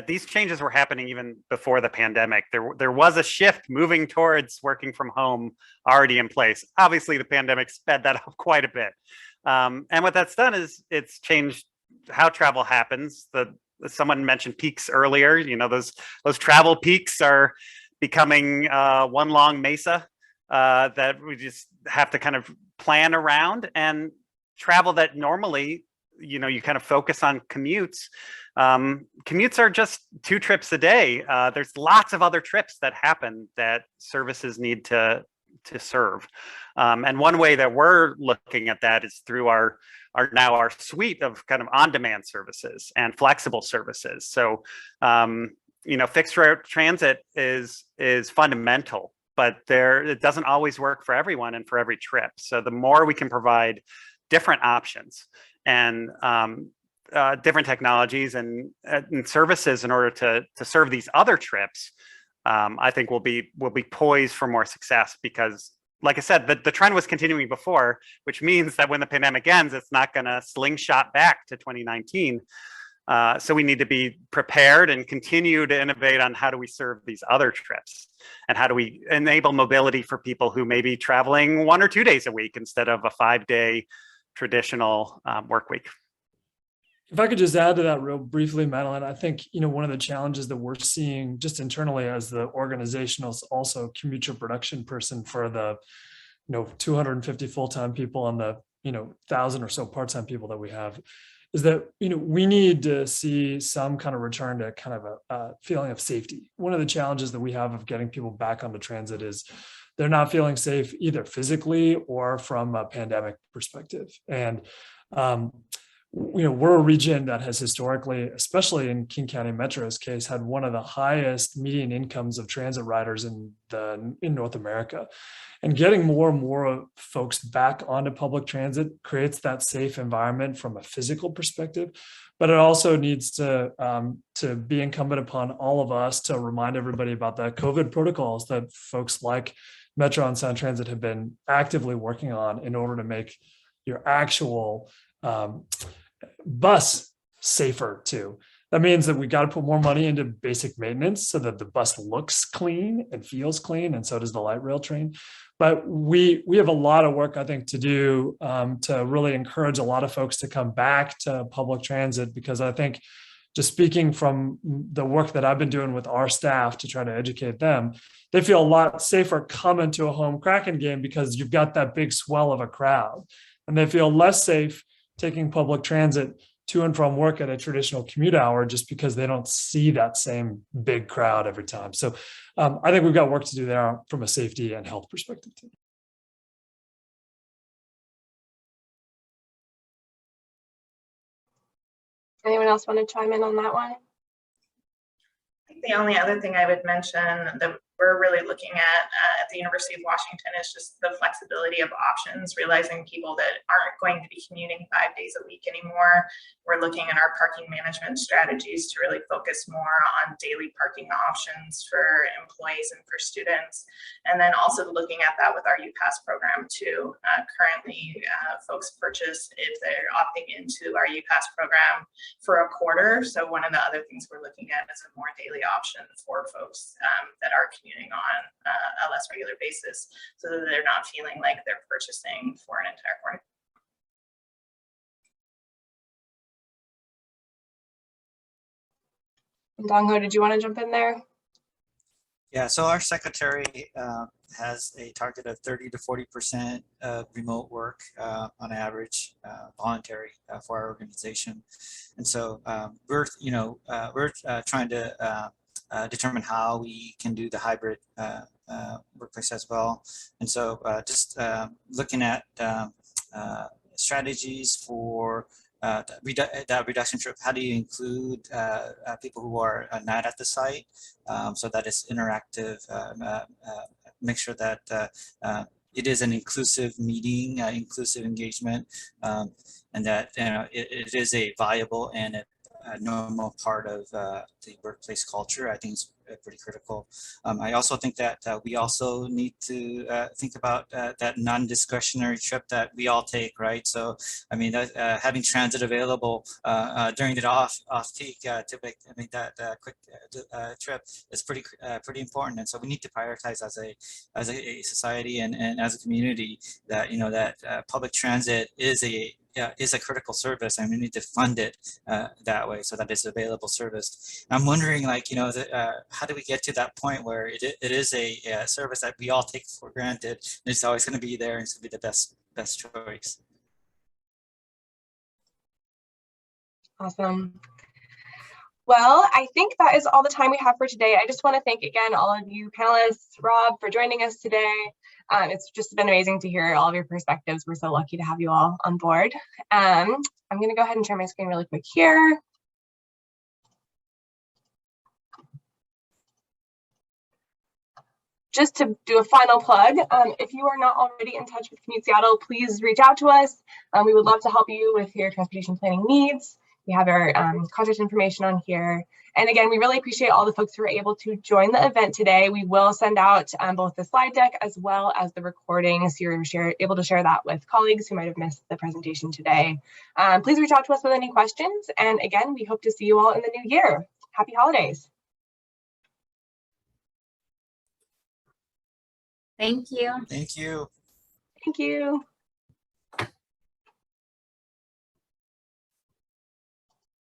Speaker 7: these changes were happening even before the pandemic. There was a shift moving towards working from home already in place. Obviously, the pandemic sped that up quite a bit. And what that's done is it's changed how travel happens. Someone mentioned peaks earlier. You know, those travel peaks are becoming one long mesa that we just have to kind of plan around. And travel that normally, you kind of focus on commutes. Commutes are just 2 trips a day. There's lots of other trips that happen that services need to serve. And one way that we're looking at that is through our suite of kind of on-demand services and flexible services. So, fixed route transit is fundamental, but it doesn't always work for everyone and for every trip. So the more we can provide different options and different technologies and services in order to serve these other trips, I think we'll be poised for more success because, like I said, the trend was continuing before, which means that when the pandemic ends, it's not going to slingshot back to 2019. So we need to be prepared and continue to innovate on how do we serve these other trips and how do we enable mobility for people who may be traveling 1 or 2 days a week instead of a 5-day traditional work week.
Speaker 3: If I could just add to that real briefly, Madeline, I think, one of the challenges that we're seeing just internally as the organizational, also commute your production person for the, 250 full-time people and the, 1,000 or so part-time people that we have, is that, we need to see some kind of return to kind of a feeling of safety. One of the challenges that we have of getting people back onto transit is they're not feeling safe either physically or from a pandemic perspective. And, we're a region that has historically, especially in King County Metro's case, had one of the highest median incomes of transit riders in North America. And getting more and more folks back onto public transit creates that safe environment from a physical perspective, but it also needs to be incumbent upon all of us to remind everybody about the COVID protocols that folks like Metro and Sound Transit have been actively working on in order to make your actual bus safer too. That means that we got to put more money into basic maintenance so that the bus looks clean and feels clean, and so does the light rail train. But we have a lot of work, I think, to do to really encourage a lot of folks to come back to public transit, because I think, just speaking from the work that I've been doing with our staff to try to educate them, they feel a lot safer coming to a home Kraken game because you've got that big swell of a crowd, and they feel less safe taking public transit to and from work at a traditional commute hour just because they don't see that same big crowd every time. So I think we've got work to do there from a safety and health perspective too.
Speaker 1: Anyone else want to chime in on that one?
Speaker 6: I think the only other thing I would mention that we're really looking at the University of Washington is just the flexibility of options, realizing people that aren't going to be commuting 5 days a week anymore. We're looking at our parking management strategies to really focus more on daily parking options for employees and for students. And then also looking at that with our UPass program too. Currently, folks purchase, if they're opting into our UPass program, for a quarter. So one of the other things we're looking at is a more daily option for folks that are commuting on a less regular basis, so that they're not feeling like they're purchasing for an entire quarter.
Speaker 1: Dongho, did you want to jump in there?
Speaker 4: Yeah, so our secretary has a target of 30 to 40% of remote work on average, voluntary for our organization. And so we're trying to determine how we can do the hybrid workplace as well. And so just looking at strategies for that reduction trip. How do you include people who are not at the site so that it's interactive? Make sure that it is an inclusive meeting, inclusive engagement, and that it is a viable and a normal part of the workplace culture. I think it's pretty critical. I also think that we also need to think about that non-discretionary trip that we all take, right? So, I mean, having transit available during the off-peak to make that quick trip is pretty important. And so we need to prioritize as a society and as a community that that public transit is a critical service, and we need to fund it that way so that it's available service. I'm wondering, like, how do we get to that point where it is a service that we all take for granted, and it's always going to be there, and it's going to be the best choice.
Speaker 1: Awesome. Well, I think that is all the time we have for today. I just want to thank again all of you panelists, Rob, for joining us today. It's just been amazing to hear all of your perspectives. We're so lucky to have you all on board. I'm going to go ahead and share my screen really quick here. Just to do a final plug, if you are not already in touch with Commute Seattle, please reach out to us. We would love to help you with your transportation planning needs. We have our contact information on here. And again, we really appreciate all the folks who were able to join the event today. We will send out both the slide deck as well as the recording, so you're able to share that with colleagues who might have missed the presentation today. Please reach out to us with any questions. And again, we hope to see you all in the new year. Happy holidays.
Speaker 5: Thank you.
Speaker 4: Thank you.
Speaker 1: Thank you.